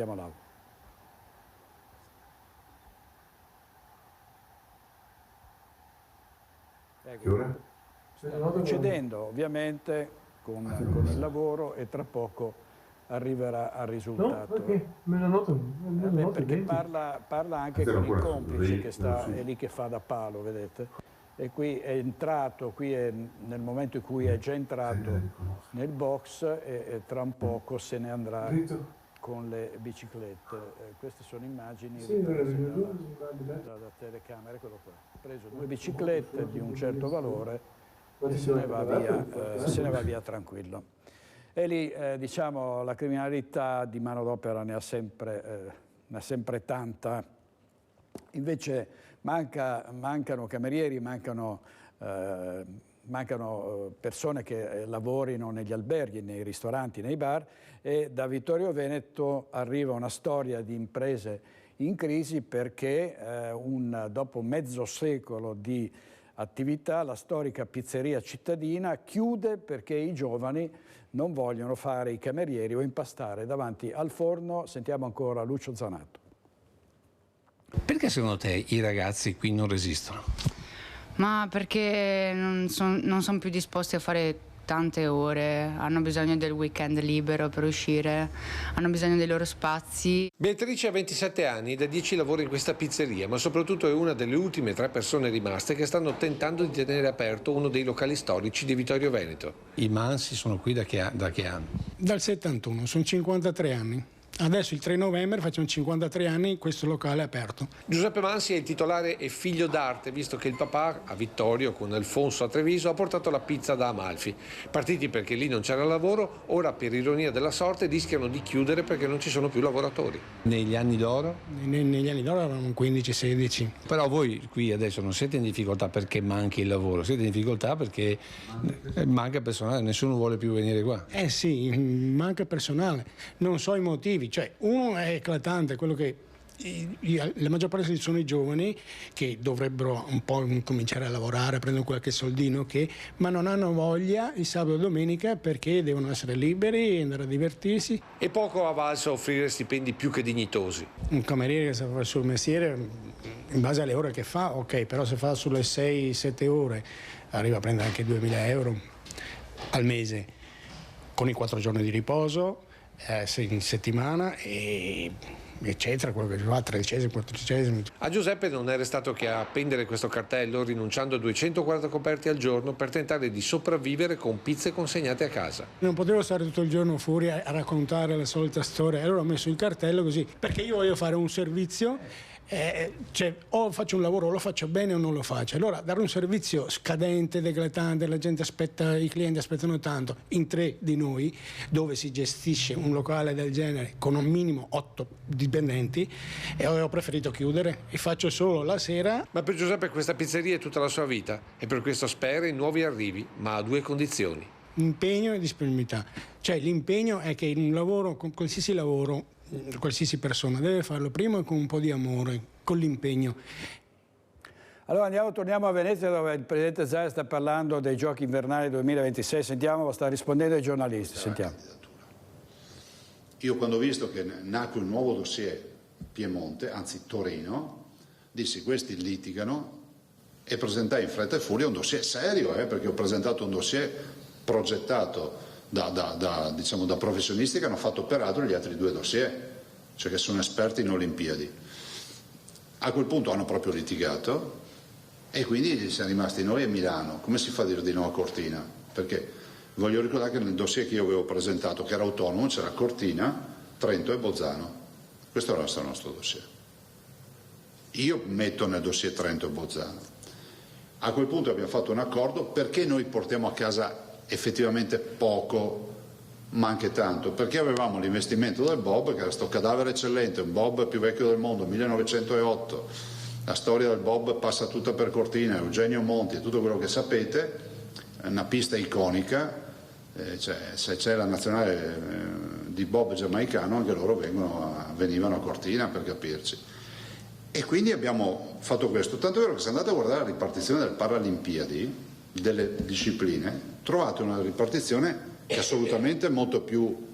procedendo ovviamente con il lavoro e tra poco arriverà al risultato. No, perché me la noto. Perché parla anche con il complice che è lì che fa da palo, vedete? E qui è entrato, nel momento in cui è già entrato nel box e tra un poco se ne andrà con le biciclette. Queste sono immagini da telecamera, eccolo qua. Ha preso 2 biciclette di un certo valore e se ne va via tranquillo. E lì diciamo la criminalità di manodopera ne ha sempre tanta. Invece mancano camerieri, mancano persone che lavorino negli alberghi, nei ristoranti, nei bar, e da Vittorio Veneto arriva una storia di imprese in crisi perché dopo mezzo secolo di attività la storica pizzeria cittadina chiude perché i giovani non vogliono fare i camerieri o impastare davanti al forno. Sentiamo ancora Lucio Zanato. Perché secondo te i ragazzi qui non resistono? Ma perché non son più disposti a fare tante ore, hanno bisogno del weekend libero per uscire, hanno bisogno dei loro spazi. Beatrice ha 27 anni, da 10 lavora in questa pizzeria, ma soprattutto è una delle ultime 3 persone rimaste che stanno tentando di tenere aperto uno dei locali storici di Vittorio Veneto. I Mansi sono qui da che anno? Dal 71, sono 53 anni. Adesso il 3 novembre facciamo 53 anni, questo locale è aperto. Giuseppe Mansi è il titolare e figlio d'arte, visto che il papà a Vittorio con Alfonso a Treviso ha portato la pizza da Amalfi. Partiti perché lì non c'era lavoro, ora per ironia della sorte rischiano di chiudere perché non ci sono più lavoratori. Negli anni d'oro? Negli anni d'oro erano 15-16. Però voi qui adesso non siete in difficoltà perché manchi il lavoro, siete in difficoltà perché manca personale, nessuno vuole più venire qua. Sì, manca personale, non so i motivi. Cioè, uno è eclatante, quello che la maggior parte sono i giovani che dovrebbero un po' cominciare a lavorare, prendere qualche soldino, ma non hanno voglia il sabato e domenica perché devono essere liberi e andare a divertirsi. E poco ha valso offrire stipendi più che dignitosi. Un cameriere che sa fare il suo mestiere, in base alle ore che fa, ok, però se fa sulle 6-7 ore arriva a prendere anche 2.000 euro al mese, con i 4 giorni di riposo, in settimana, eccetera, quello che fa, 13esimi, 14esimi. A Giuseppe non è restato che appendere questo cartello, rinunciando a 240 coperti al giorno per tentare di sopravvivere con pizze consegnate a casa. Non potevo stare tutto il giorno fuori a raccontare la solita storia, allora ho messo il cartello così, perché io voglio fare un servizio. Cioè, o faccio un lavoro, o lo faccio bene o non lo faccio. Allora dare un servizio scadente, declatante, la gente aspetta, i clienti aspettano tanto, in 3 di noi, dove si gestisce un locale del genere con un minimo 8 dipendenti, e ho preferito chiudere e faccio solo la sera. Ma per Giuseppe questa pizzeria è tutta la sua vita e per questo spera in nuovi arrivi, ma a 2 condizioni: impegno e disponibilità. Cioè l'impegno è che in un lavoro, con qualsiasi lavoro, qualsiasi persona deve farlo prima con un po' di amore, con l'impegno. Allora torniamo a Venezia, dove il presidente Zaia sta parlando dei giochi invernali 2026. Sentiamo, sta rispondendo ai giornalisti. Sentiamo. Io quando ho visto che nacque un nuovo dossier Piemonte, anzi Torino, dissi questi litigano, e presentai in fretta e furia un dossier serio, perché ho presentato un dossier progettato da professionisti che hanno fatto peraltro gli altri 2 dossier, cioè che sono esperti in Olimpiadi. A quel punto hanno proprio litigato e quindi siamo rimasti noi a Milano. Come si fa a dire di no a Cortina? Perché voglio ricordare che nel dossier che io avevo presentato, che era autonomo, c'era Cortina, Trento e Bolzano. Questo era il nostro dossier. Io metto nel dossier Trento e Bolzano. A quel punto abbiamo fatto un accordo perché noi portiamo a casa effettivamente poco, ma anche tanto, perché avevamo l'investimento del Bob, che era questo cadavere eccellente, un Bob più vecchio del mondo, 1908, la storia del Bob passa tutta per Cortina, Eugenio Monti e tutto quello che sapete, è una pista iconica, se c'è la nazionale di Bob giamaicano anche loro venivano a Cortina, per capirci. E quindi abbiamo fatto questo, tanto è vero che se andate a guardare la ripartizione delle Paralimpiadi, delle discipline, trovate una ripartizione che è assolutamente molto più,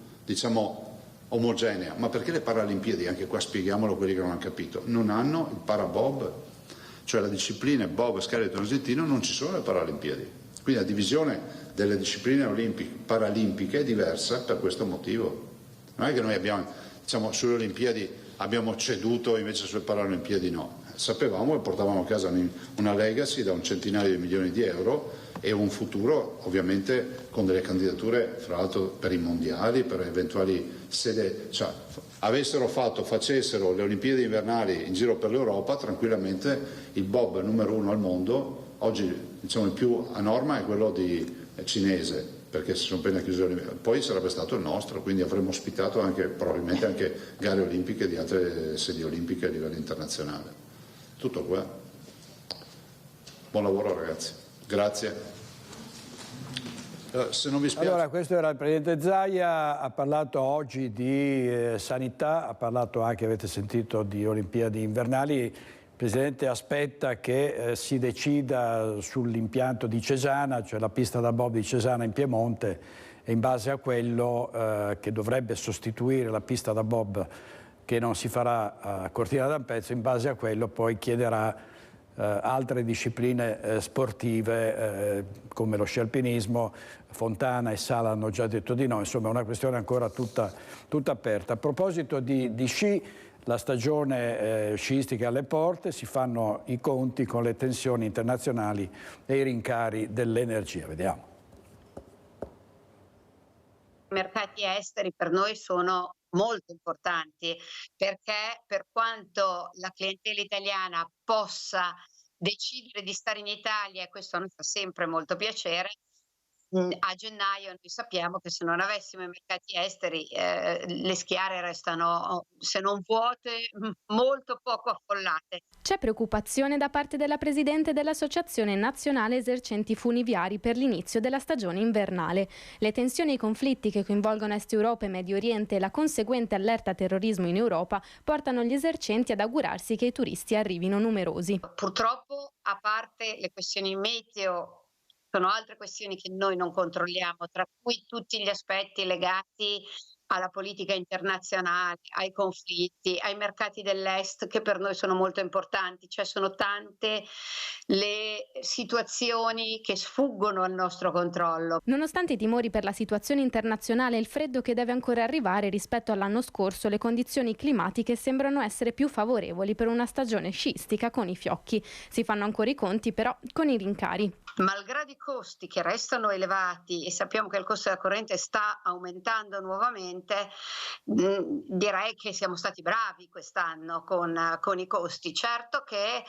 omogenea. Ma perché le Paralimpiadi, anche qua spieghiamolo a quelli che non hanno capito, non hanno il parabob, cioè la disciplina bob, scheletro e slittino non ci sono le Paralimpiadi. Quindi la divisione delle discipline paralimpiche è diversa per questo motivo. Non è che noi abbiamo, sulle Olimpiadi abbiamo ceduto, invece sulle Paralimpiadi no. Sapevamo e portavamo a casa una legacy da un centinaio di milioni di euro e un futuro ovviamente con delle candidature, fra l'altro per i mondiali, per eventuali sede, facessero le Olimpiadi invernali in giro per l'Europa, tranquillamente il bob numero 1 al mondo, oggi il più a norma è quello cinese, perché si sono appena chiuse le Olimpiadi, poi sarebbe stato il nostro, quindi avremmo ospitato probabilmente anche gare olimpiche di altre sedi olimpiche a livello internazionale. Tutto qua. Buon lavoro ragazzi. Grazie. Se non vi spiace. Allora, questo era il presidente Zaia, ha parlato oggi di sanità, ha parlato anche, avete sentito, di Olimpiadi invernali. Il presidente aspetta che si decida sull'impianto di Cesana, cioè la pista da bob di Cesana in Piemonte, e in base a quello che dovrebbe sostituire la pista da bob che non si farà a Cortina d'Ampezzo, in base a quello poi chiederà altre discipline sportive come lo sci alpinismo. Fontana e Sala hanno già detto di no, insomma è una questione ancora tutta aperta. A proposito di sci, la stagione sciistica è alle porte, si fanno i conti con le tensioni internazionali e i rincari dell'energia. Vediamo. I mercati esteri per noi sono molto importanti, perché per quanto la clientela italiana possa decidere di stare in Italia, e questo a noi fa sempre molto piacere, a gennaio noi sappiamo che se non avessimo i mercati esteri le schiere restano, se non vuote, molto poco affollate. C'è preoccupazione da parte della Presidente dell'Associazione Nazionale Esercenti Funiviari per l'inizio della stagione invernale. Le tensioni e i conflitti che coinvolgono Est Europa e Medio Oriente e la conseguente allerta terrorismo in Europa portano gli esercenti ad augurarsi che i turisti arrivino numerosi. Purtroppo, a parte le questioni meteo, sono altre questioni che noi non controlliamo, tra cui tutti gli aspetti legati alla politica internazionale, ai conflitti, ai mercati dell'Est che per noi sono molto importanti, cioè sono tante le situazioni che sfuggono al nostro controllo. Nonostante i timori per la situazione internazionale e il freddo che deve ancora arrivare rispetto all'anno scorso, le condizioni climatiche sembrano essere più favorevoli per una stagione sciistica con i fiocchi. Si fanno ancora i conti però con i rincari. Malgrado i costi che restano elevati e sappiamo che il costo della corrente sta aumentando nuovamente, direi che siamo stati bravi quest'anno con i costi. Certo che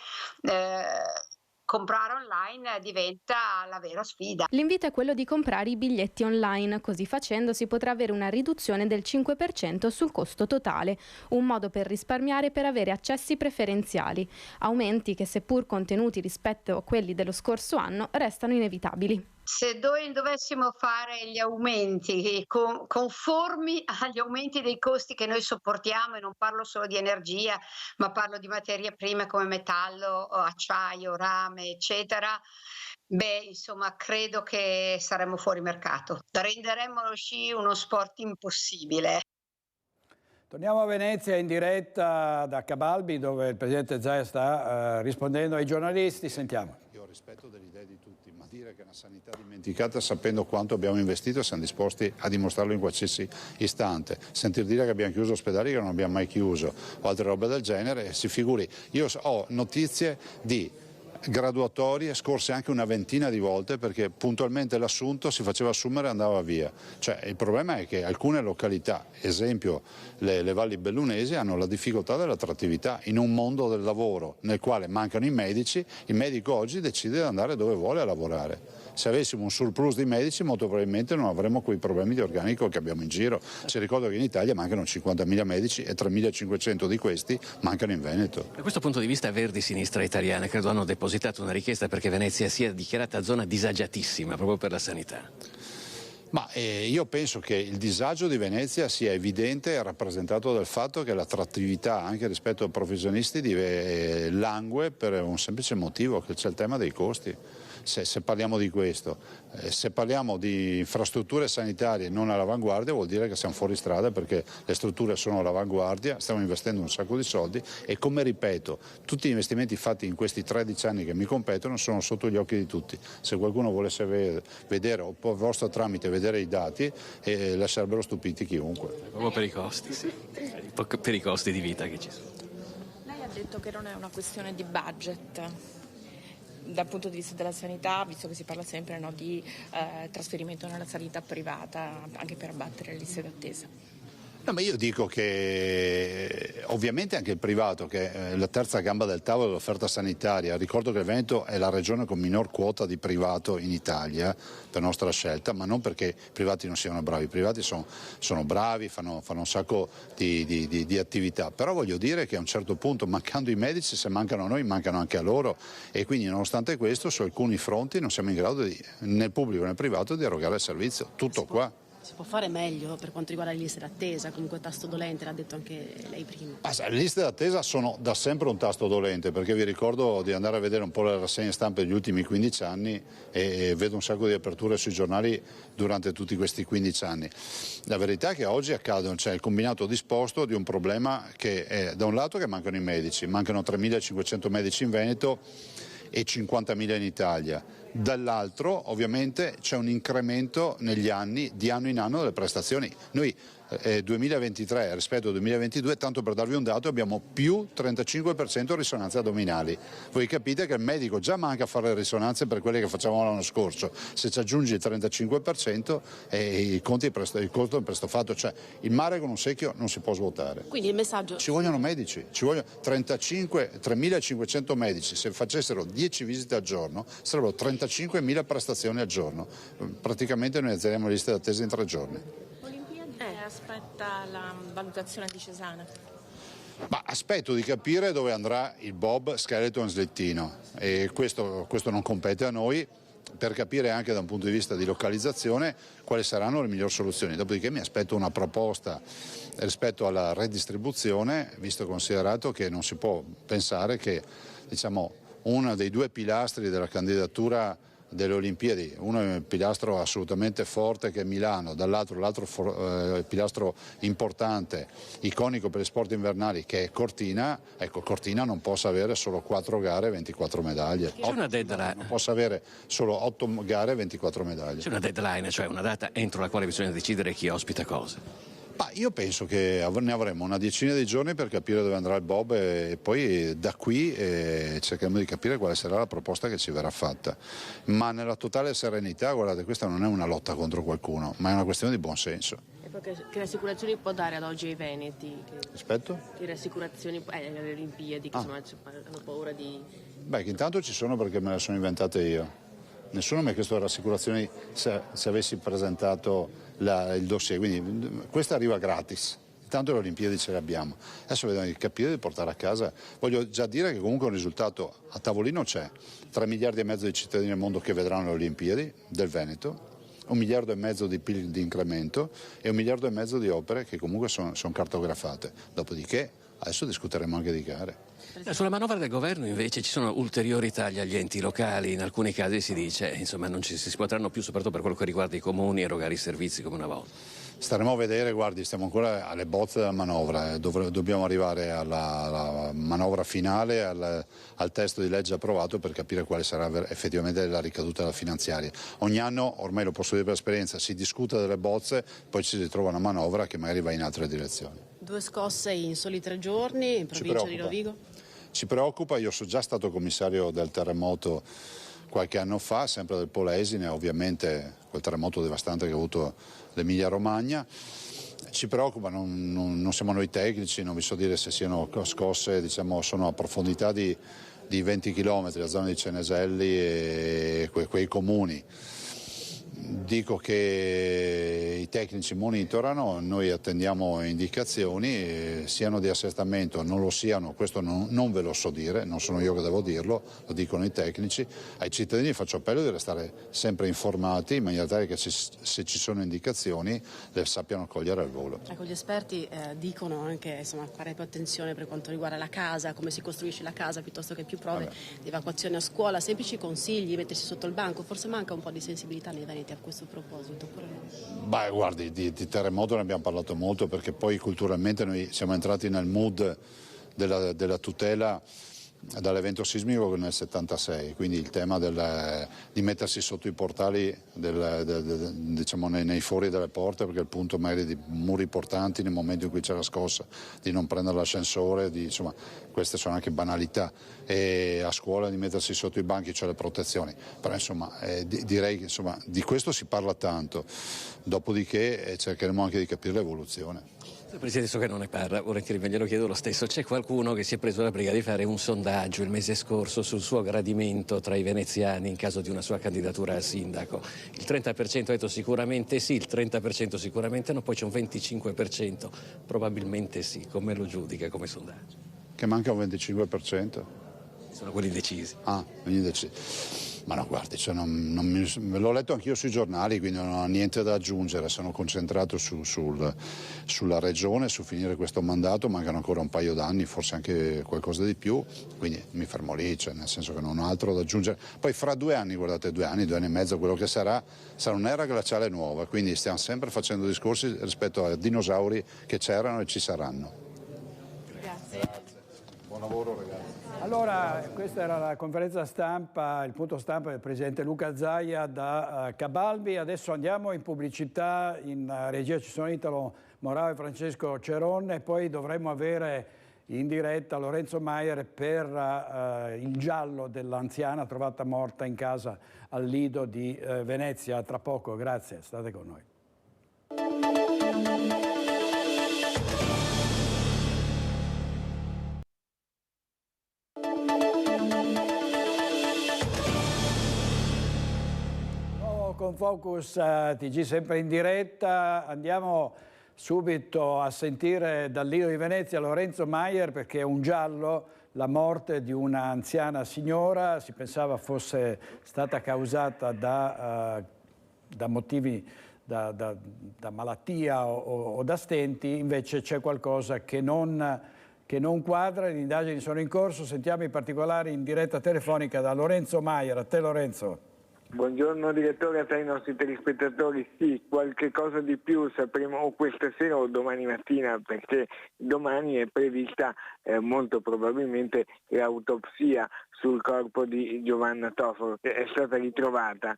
comprare online diventa la vera sfida. L'invito è quello di comprare i biglietti online, così facendo si potrà avere una riduzione del 5% sul costo totale, un modo per risparmiare e per avere accessi preferenziali, aumenti che seppur contenuti rispetto a quelli dello scorso anno restano inevitabili. Se noi dovessimo fare gli aumenti conformi agli aumenti dei costi che noi sopportiamo, e non parlo solo di energia, ma parlo di materie prime come metallo, acciaio, rame, eccetera, insomma, credo che saremmo fuori mercato. Renderemmo lo sci uno sport impossibile. Torniamo a Venezia in diretta da Cabalbi, dove il presidente Zaia sta rispondendo ai giornalisti. Sentiamo. Io rispetto delle idee di tutti, ma dire che è una sanità dimenticata sapendo quanto abbiamo investito e siamo disposti a dimostrarlo in qualsiasi istante. Sentir dire che abbiamo chiuso ospedali che non abbiamo mai chiuso o altre robe del genere, si figuri. Io ho notizie di graduatorie scorse anche una ventina di volte perché puntualmente l'assunto si faceva assumere e andava via. Cioè, il problema è che alcune località, esempio le valli bellunesi, hanno la difficoltà dell'attrattività in un mondo del lavoro nel quale mancano i medici. Il medico oggi decide di andare dove vuole a lavorare. Se avessimo un surplus di medici molto probabilmente non avremmo quei problemi di organico che abbiamo in giro. Si ricorda che in Italia mancano 50.000 medici e 3.500 di questi mancano in Veneto. Da questo punto di vista Verdi Sinistra Italiana credo hanno depositato una richiesta perché Venezia sia dichiarata zona disagiatissima proprio per la sanità. Ma io penso che il disagio di Venezia sia evidente e rappresentato dal fatto che l'attrattività anche rispetto ai professionisti langue per un semplice motivo, che c'è il tema dei costi. Se parliamo di questo, se parliamo di infrastrutture sanitarie non all'avanguardia vuol dire che siamo fuori strada perché le strutture sono all'avanguardia, stiamo investendo un sacco di soldi e come ripeto, tutti gli investimenti fatti in questi 13 anni che mi competono sono sotto gli occhi di tutti. Se qualcuno volesse vedere o per vostro tramite vedere i dati lascerebbero stupiti chiunque. Proprio per i costi, sì. Per i costi di vita che ci sono. Lei ha detto che non è una questione di budget. Dal punto di vista della sanità, visto che si parla sempre di trasferimento nella sanità privata anche per abbattere le liste d'attesa. No, ma io dico che ovviamente anche il privato, che è la terza gamba del tavolo dell'offerta sanitaria, ricordo che il Veneto è la regione con minor quota di privato in Italia per nostra scelta, ma non perché i privati non siano bravi, i privati sono bravi, fanno un sacco di attività, però voglio dire che a un certo punto mancando i medici, se mancano a noi mancano anche a loro e quindi nonostante questo su alcuni fronti non siamo in grado né pubblico né privato di erogare il servizio, tutto qua. Si può fare meglio per quanto riguarda le liste d'attesa, comunque tasto dolente, l'ha detto anche lei prima. Le liste d'attesa sono da sempre un tasto dolente, perché vi ricordo di andare a vedere un po' le rassegne stampe degli ultimi 15 anni e vedo un sacco di aperture sui giornali durante tutti questi 15 anni. La verità è che oggi accadono, c'è il combinato disposto di un problema che è da un lato che mancano i medici, mancano 3.500 medici in Veneto e 50.000 in Italia. Dall'altro ovviamente c'è un incremento negli anni, di anno in anno, delle prestazioni. Noi 2023 rispetto al 2022, tanto per darvi un dato, abbiamo più 35% risonanze addominali. Voi capite che il medico già manca a fare le risonanze per quelle che facevamo l'anno scorso. Se ci aggiungi il 35% il conto è presto fatto, cioè il mare con un secchio non si può svuotare. Quindi il messaggio... Ci vogliono medici, ci vogliono 3.500 medici, se facessero 10 visite al giorno sarebbero 35.000 prestazioni al giorno. Praticamente noi azzeriamo le liste d'attesa in 3 giorni. Aspetta la valutazione di Cesana. Aspetto di capire dove andrà il Bob Skeleton Slittino e questo non compete a noi, per capire anche da un punto di vista di localizzazione quali saranno le migliori soluzioni. Dopodiché mi aspetto una proposta rispetto alla redistribuzione, visto e considerato che non si può pensare che uno dei 2 pilastri della candidatura delle Olimpiadi, uno è un pilastro assolutamente forte che è Milano, dall'altro l'altro pilastro importante, iconico per gli sport invernali che è Cortina. Ecco, Cortina non possa avere solo 4 gare e 24 medaglie. C'è una deadline. Non possa avere solo 8 gare e 24 medaglie. C'è una deadline, cioè una data entro la quale bisogna decidere chi ospita cosa. Io penso che ne avremo una decina di giorni per capire dove andrà il Bob e poi da qui cercheremo di capire quale sarà la proposta che ci verrà fatta. Ma nella totale serenità, guardate, questa non è una lotta contro qualcuno, ma è una questione di buonsenso. E poi che rassicurazioni può dare ad oggi ai veneti? Rispetto? Che rassicurazioni alle Olimpiadi, che hanno paura di... Che intanto ci sono perché me le sono inventate io. Nessuno mi ha chiesto rassicurazioni se avessi presentato il dossier, quindi questa arriva gratis. Intanto le Olimpiadi ce le abbiamo. Adesso vediamo di capire di portare a casa. Voglio già dire che comunque un risultato a tavolino c'è. 3 miliardi e mezzo di cittadini nel mondo che vedranno le Olimpiadi del Veneto, 1,5 miliardi di PIL di incremento e 1,5 miliardi di opere che comunque sono cartografate. Dopodiché adesso discuteremo anche di gare. Sulla manovra del governo invece ci sono ulteriori tagli agli enti locali, in alcuni casi si dice non si potranno più, soprattutto per quello che riguarda i comuni, erogare i servizi come una volta. Staremo a vedere, guardi, stiamo ancora alle bozze della manovra, dobbiamo arrivare alla manovra finale, al testo di legge approvato per capire quale sarà effettivamente la ricaduta della finanziaria. Ogni anno, ormai lo posso dire per esperienza, si discute delle bozze, poi ci si trova una manovra che magari va in altre direzioni. 2 scosse in soli 3 giorni in provincia di Rovigo? Ci preoccupa, io sono già stato commissario del terremoto qualche anno fa, sempre del Polesine, ovviamente quel terremoto devastante che ha avuto l'Emilia Romagna. Ci preoccupa, non siamo noi tecnici, non vi so dire se siano scosse, sono a profondità di 20 km, la zona di Ceneselli e quei comuni. Dico che i tecnici monitorano, noi attendiamo indicazioni, siano di assestamento, non lo siano, questo non ve lo so dire, non sono io che devo dirlo, lo dicono i tecnici. Ai cittadini faccio appello di restare sempre informati in maniera tale che se ci sono indicazioni le sappiano cogliere al volo. Ecco, gli esperti dicono anche fare più attenzione per quanto riguarda la casa, come si costruisce la casa piuttosto che più prove di evacuazione a scuola, semplici consigli, mettersi sotto il banco, forse manca un po' di sensibilità nei veneti a questo proposito? Guardi, di terremoto ne abbiamo parlato molto perché poi culturalmente noi siamo entrati nel mood della tutela dall'evento sismico nel 76, quindi il tema di mettersi sotto i portali nei fori delle porte, perché il punto magari di muri portanti nel momento in cui c'è la scossa, di non prendere l'ascensore, queste sono anche banalità, e a scuola di mettersi sotto i banchi, cioè le protezioni, però direi che di questo si parla tanto, dopodiché cercheremo anche di capire l'evoluzione. Presidente, so che non ne parla, volentieri me glielo chiedo lo stesso. C'è qualcuno che si è preso la briga di fare un sondaggio il mese scorso sul suo gradimento tra i veneziani in caso di una sua candidatura a sindaco. Il 30% ha detto sicuramente sì, il 30% sicuramente no, poi c'è un 25% probabilmente sì. Come lo giudica come sondaggio? Che manca un 25%? Sono quelli indecisi. Quelli indecisi. Ma no, guardi, cioè l'ho letto anch'io sui giornali, quindi non ho niente da aggiungere, sono concentrato sulla regione, su finire questo mandato, mancano ancora un paio d'anni, forse anche qualcosa di più, quindi mi fermo lì, cioè, nel senso che non ho altro da aggiungere. Poi fra 2 anni, guardate, 2 anni e mezzo, quello che sarà un'era glaciale nuova, quindi stiamo sempre facendo discorsi rispetto a dinosauri che c'erano e ci saranno. Grazie. Buon lavoro ragazzi. Allora, questa era la conferenza stampa, il punto stampa del presidente Luca Zaia da Cabalbi. Adesso andiamo in pubblicità, in regia ci sono Italo Morao e Francesco Ceron, e poi dovremo avere in diretta Lorenzo Maier per il giallo dell'anziana trovata morta in casa al Lido di Venezia. Tra poco, grazie, state con noi. Con Focus TG sempre in diretta, andiamo subito a sentire dal Lido di Venezia Lorenzo Maier, perché è un giallo, la morte di un'anziana signora, si pensava fosse stata causata da motivi, da malattia o da stenti, invece c'è qualcosa che non quadra, le indagini sono in corso, sentiamo i particolari in diretta telefonica da Lorenzo Maier. A te Lorenzo. Buongiorno direttore, a te i nostri telespettatori. Sì, qualche cosa di più sapremo o questa sera o domani mattina, perché domani è prevista molto probabilmente l'autopsia sul corpo di Giovanna Tofolo, che è stata ritrovata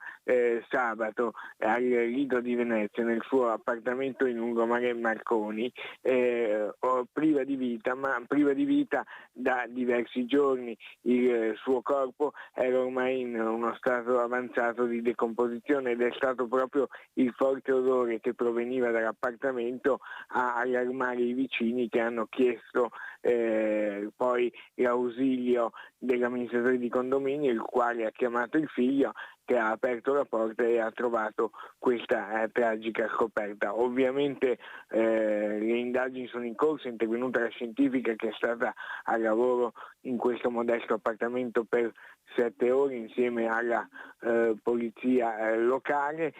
sabato al Lido di Venezia nel suo appartamento in Lungomare Marconi, priva di vita, ma priva di vita da diversi giorni. Il suo corpo era ormai in uno stato avanzato di decomposizione ed è stato proprio il forte odore che proveniva dall'appartamento a allarmare i vicini, che hanno chiesto poi l'ausilio dell'amministratore di condominio, il quale ha chiamato il figlio, che ha aperto la porta e ha trovato questa tragica scoperta. Ovviamente le indagini sono in corso, è intervenuta la scientifica che è stata a lavoro in questo modesto appartamento per 7 ore insieme alla polizia locale.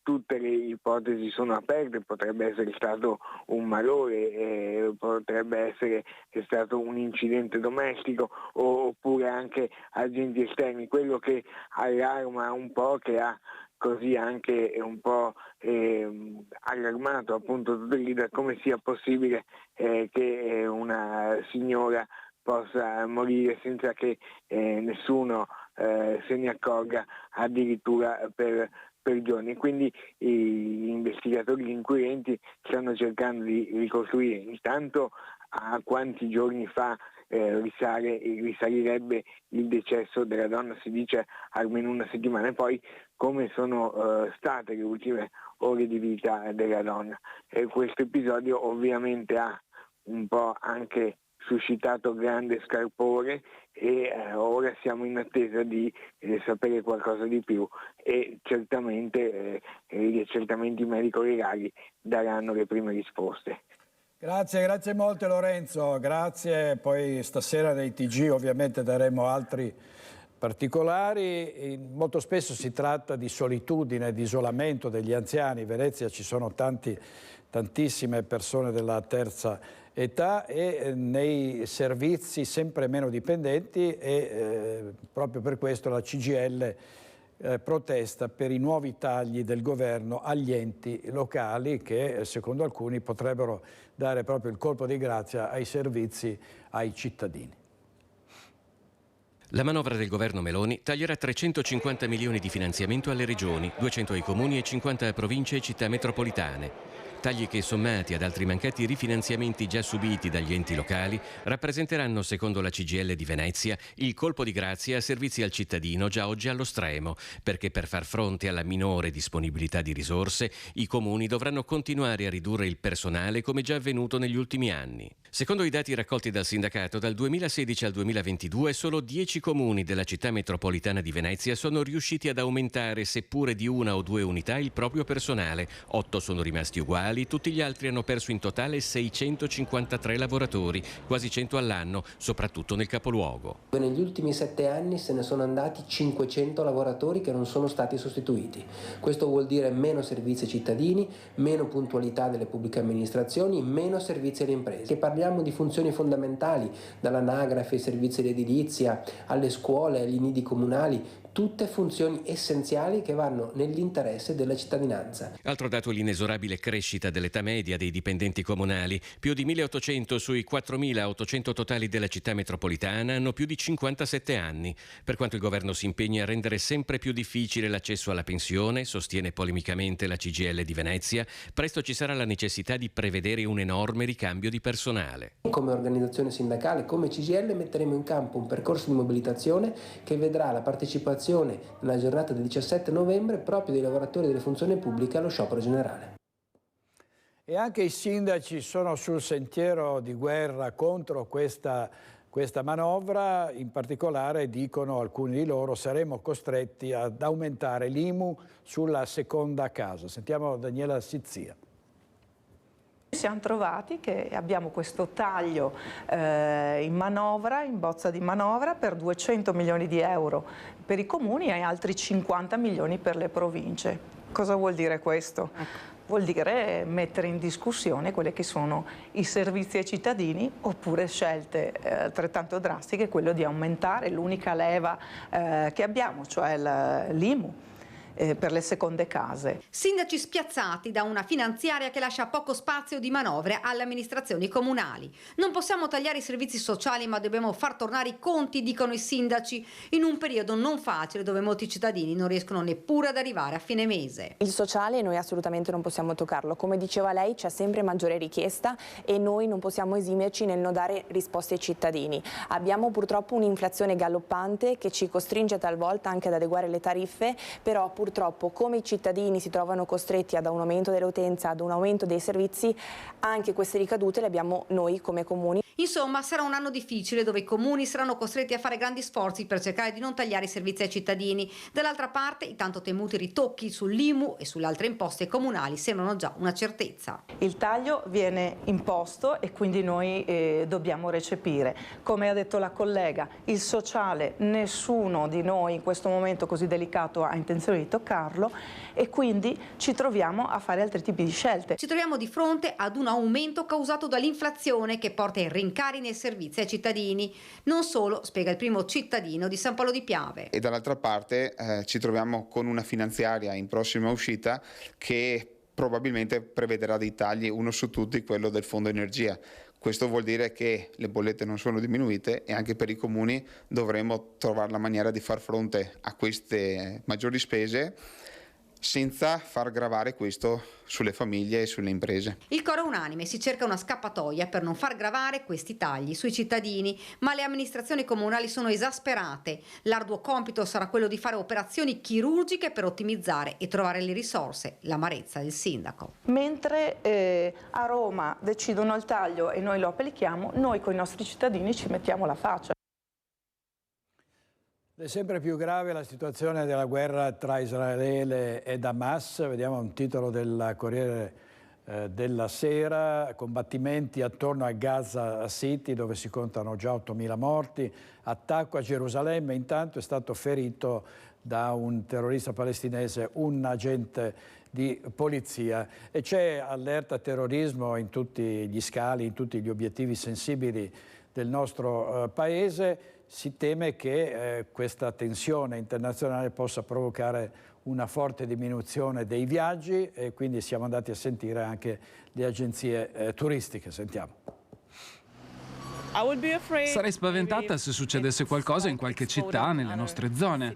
Tutte le ipotesi sono aperte, potrebbe essere stato un malore, potrebbe essere stato un incidente domestico oppure anche agenti esterni. Quello che allarma un po', che ha così anche un po' allarmato appunto tutto il leader, come sia possibile che una signora possa morire senza che nessuno se ne accorga, addirittura per giorni. Quindi gli investigatori, gli inquirenti stanno cercando di ricostruire intanto a quanti giorni fa risalirebbe il decesso della donna, si dice almeno una settimana, e poi come sono state le ultime ore di vita della donna. Questo episodio ovviamente ha un po' anche suscitato grande scalpore e ora siamo in attesa di sapere qualcosa di più, e certamente gli accertamenti medico-legali daranno le prime risposte. Grazie molto Lorenzo, grazie. Poi stasera nei TG ovviamente daremo altri particolari. Molto spesso si tratta di solitudine, di isolamento degli anziani. In Venezia ci sono tantissime persone della terza età e nei servizi sempre meno dipendenti, e proprio per questo la CGIL protesta per i nuovi tagli del governo agli enti locali che secondo alcuni potrebbero dare proprio il colpo di grazia ai servizi ai cittadini. La manovra del governo Meloni taglierà 350 milioni di finanziamento alle regioni, 200 ai comuni e 50 a province e città metropolitane. Tagli che, sommati ad altri mancati rifinanziamenti già subiti dagli enti locali, rappresenteranno, secondo la CGIL di Venezia, il colpo di grazia a servizi al cittadino già oggi allo stremo, perché per far fronte alla minore disponibilità di risorse, i comuni dovranno continuare a ridurre il personale come già avvenuto negli ultimi anni. Secondo i dati raccolti dal sindacato, dal 2016 al 2022 solo 10 comuni della città metropolitana di Venezia sono riusciti ad aumentare, seppure di 1 o 2 unità, il proprio personale. 8 sono rimasti uguali quali tutti gli altri hanno perso in totale 653 lavoratori, quasi 100 all'anno, soprattutto nel capoluogo. Negli ultimi 7 anni se ne sono andati 500 lavoratori che non sono stati sostituiti. Questo vuol dire meno servizi ai cittadini, meno puntualità delle pubbliche amministrazioni, meno servizi alle imprese. Che parliamo di funzioni fondamentali, dall'anagrafe ai servizi di edilizia, alle scuole, agli nidi comunali, tutte funzioni essenziali che vanno nell'interesse della cittadinanza. Altro dato è l'inesorabile crescita dell'età media dei dipendenti comunali. Più di 1.800 sui 4.800 totali della città metropolitana hanno più di 57 anni. Per quanto il governo si impegni a rendere sempre più difficile l'accesso alla pensione, sostiene polemicamente la CGIL di Venezia, presto ci sarà la necessità di prevedere un enorme ricambio di personale. Come organizzazione sindacale, come CGIL, metteremo in campo un percorso di mobilitazione che vedrà la partecipazione nella giornata del 17 novembre proprio dei lavoratori delle funzioni pubbliche allo sciopero generale. E anche i sindaci sono sul sentiero di guerra contro questa manovra, in particolare dicono alcuni di loro saremo costretti ad aumentare l'IMU sulla seconda casa. Sentiamo Daniela Sizzia. Siamo trovati che abbiamo questo taglio in manovra, in bozza di manovra, per 200 milioni di euro per i comuni e altri 50 milioni per le province. Cosa vuol dire questo? Vuol dire mettere in discussione quelli che sono i servizi ai cittadini, oppure scelte altrettanto drastiche, quello di aumentare l'unica leva che abbiamo, cioè l'IMU. Per le seconde case. Sindaci spiazzati da una finanziaria che lascia poco spazio di manovre alle amministrazioni comunali. Non possiamo tagliare i servizi sociali, ma dobbiamo far tornare i conti, dicono i sindaci, in un periodo non facile dove molti cittadini non riescono neppure ad arrivare a fine mese. Il sociale noi assolutamente non possiamo toccarlo. Come diceva lei, c'è sempre maggiore richiesta e noi non possiamo esimerci nel non dare risposte ai cittadini. Abbiamo purtroppo un'inflazione galoppante che ci costringe talvolta anche ad adeguare le tariffe, però purtroppo come i cittadini si trovano costretti ad un aumento dell'utenza, ad un aumento dei servizi, anche queste ricadute le abbiamo noi come comuni. Insomma, sarà un anno difficile dove i comuni saranno costretti a fare grandi sforzi per cercare di non tagliare i servizi ai cittadini. Dall'altra parte, i tanto temuti ritocchi sull'IMU e sulle altre imposte comunali sembrano già una certezza. Il taglio viene imposto e quindi noi dobbiamo recepire. Come ha detto la collega, il sociale, nessuno di noi in questo momento così delicato ha intenzione di toccarlo e quindi ci troviamo a fare altri tipi di scelte. Ci troviamo di fronte ad un aumento causato dall'inflazione che porta ai rincari nei servizi ai cittadini. Non solo, spiega il primo cittadino di San Paolo di Piave. E dall'altra parte ci troviamo con una finanziaria in prossima uscita che probabilmente prevederà dei tagli, uno su tutti quello del fondo energia. Questo vuol dire che le bollette non sono diminuite e anche per i comuni dovremo trovare la maniera di far fronte a queste maggiori spese senza far gravare questo sulle famiglie e sulle imprese. Il coro unanime, si cerca una scappatoia per non far gravare questi tagli sui cittadini, ma le amministrazioni comunali sono esasperate. L'arduo compito sarà quello di fare operazioni chirurgiche per ottimizzare e trovare le risorse, l'amarezza del sindaco. Mentre a Roma decidono il taglio e noi lo applichiamo, noi con i nostri cittadini ci mettiamo la faccia. È sempre più grave la situazione della guerra tra Israele ed Hamas. Vediamo un titolo del Corriere della Sera: combattimenti attorno a Gaza City dove si contano già 8.000 morti, attacco a Gerusalemme, intanto è stato ferito da un terrorista palestinese un agente di polizia e c'è allerta terrorismo in tutti gli scali, in tutti gli obiettivi sensibili del nostro paese. Si teme che questa tensione internazionale possa provocare una forte diminuzione dei viaggi e quindi siamo andati a sentire anche le agenzie turistiche. Sentiamo. Sarei spaventata se succedesse qualcosa in qualche città nelle nostre zone.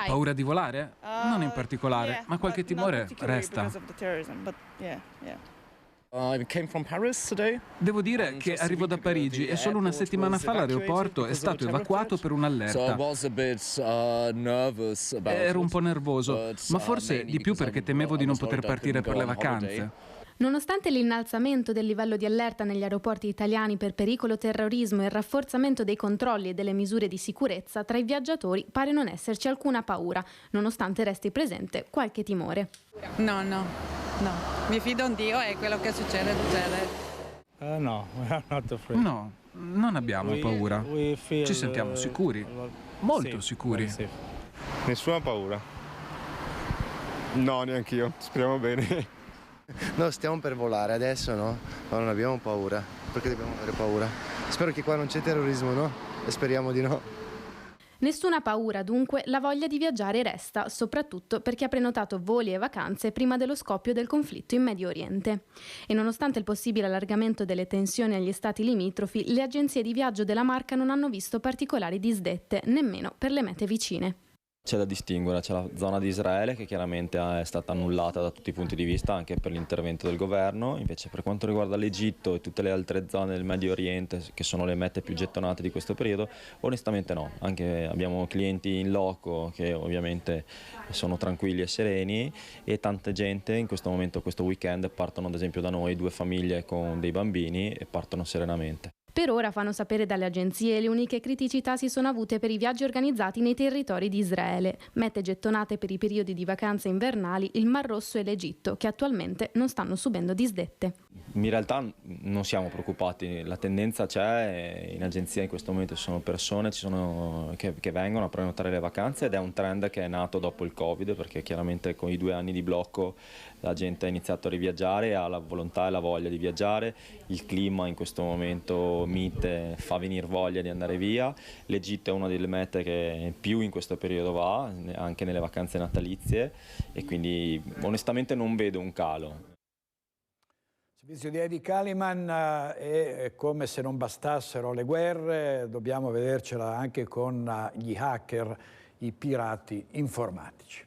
Paura di volare? Non in particolare, ma qualche timore resta. Devo dire che arrivo da Parigi e solo una settimana fa l'aeroporto è stato evacuato per un'allerta. Ero un po' nervoso, ma forse di più perché temevo di non poter partire per le vacanze. Nonostante l'innalzamento del livello di allerta negli aeroporti italiani per pericolo terrorismo e il rafforzamento dei controlli e delle misure di sicurezza, tra i viaggiatori pare non esserci alcuna paura, nonostante resti presente qualche timore. No, mi fido in Dio e quello che succede. No, non abbiamo paura. Ci sentiamo sicuri, molto sicuri. Nessuna paura. No, neanche io, speriamo bene. No, stiamo per volare, adesso no, ma non abbiamo paura. Perché dobbiamo avere paura? Spero che qua non c'è terrorismo, no? E speriamo di no. Nessuna paura dunque, la voglia di viaggiare resta, soprattutto per chi ha prenotato voli e vacanze prima dello scoppio del conflitto in Medio Oriente. E nonostante il possibile allargamento delle tensioni agli stati limitrofi, le agenzie di viaggio della marca non hanno visto particolari disdette, nemmeno per le mete vicine. C'è da distinguere, c'è la zona di Israele che chiaramente è stata annullata da tutti i punti di vista anche per l'intervento del governo, invece per quanto riguarda l'Egitto e tutte le altre zone del Medio Oriente che sono le mete più gettonate di questo periodo, onestamente no, anche abbiamo clienti in loco che ovviamente sono tranquilli e sereni e tanta gente in questo momento, questo weekend, partono ad esempio da noi 2 famiglie con dei bambini e partono serenamente. Per ora, fanno sapere dalle agenzie, le uniche criticità si sono avute per i viaggi organizzati nei territori di Israele, mete gettonate per i periodi di vacanze invernali, il Mar Rosso e l'Egitto, che attualmente non stanno subendo disdette. In realtà non siamo preoccupati, la tendenza c'è, in agenzia in questo momento ci sono persone che vengono a prenotare le vacanze ed è un trend che è nato dopo il Covid, perché chiaramente con i 2 anni di blocco la gente ha iniziato a riviaggiare, ha la volontà e la voglia di viaggiare, il clima in questo momento mite fa venire voglia di andare via, l'Egitto è una delle mete che più in questo periodo va, anche nelle vacanze natalizie e quindi onestamente non vedo un calo. Il servizio di Heidi Kaliman è come se non bastassero le guerre, dobbiamo vedercela anche con gli hacker, i pirati informatici.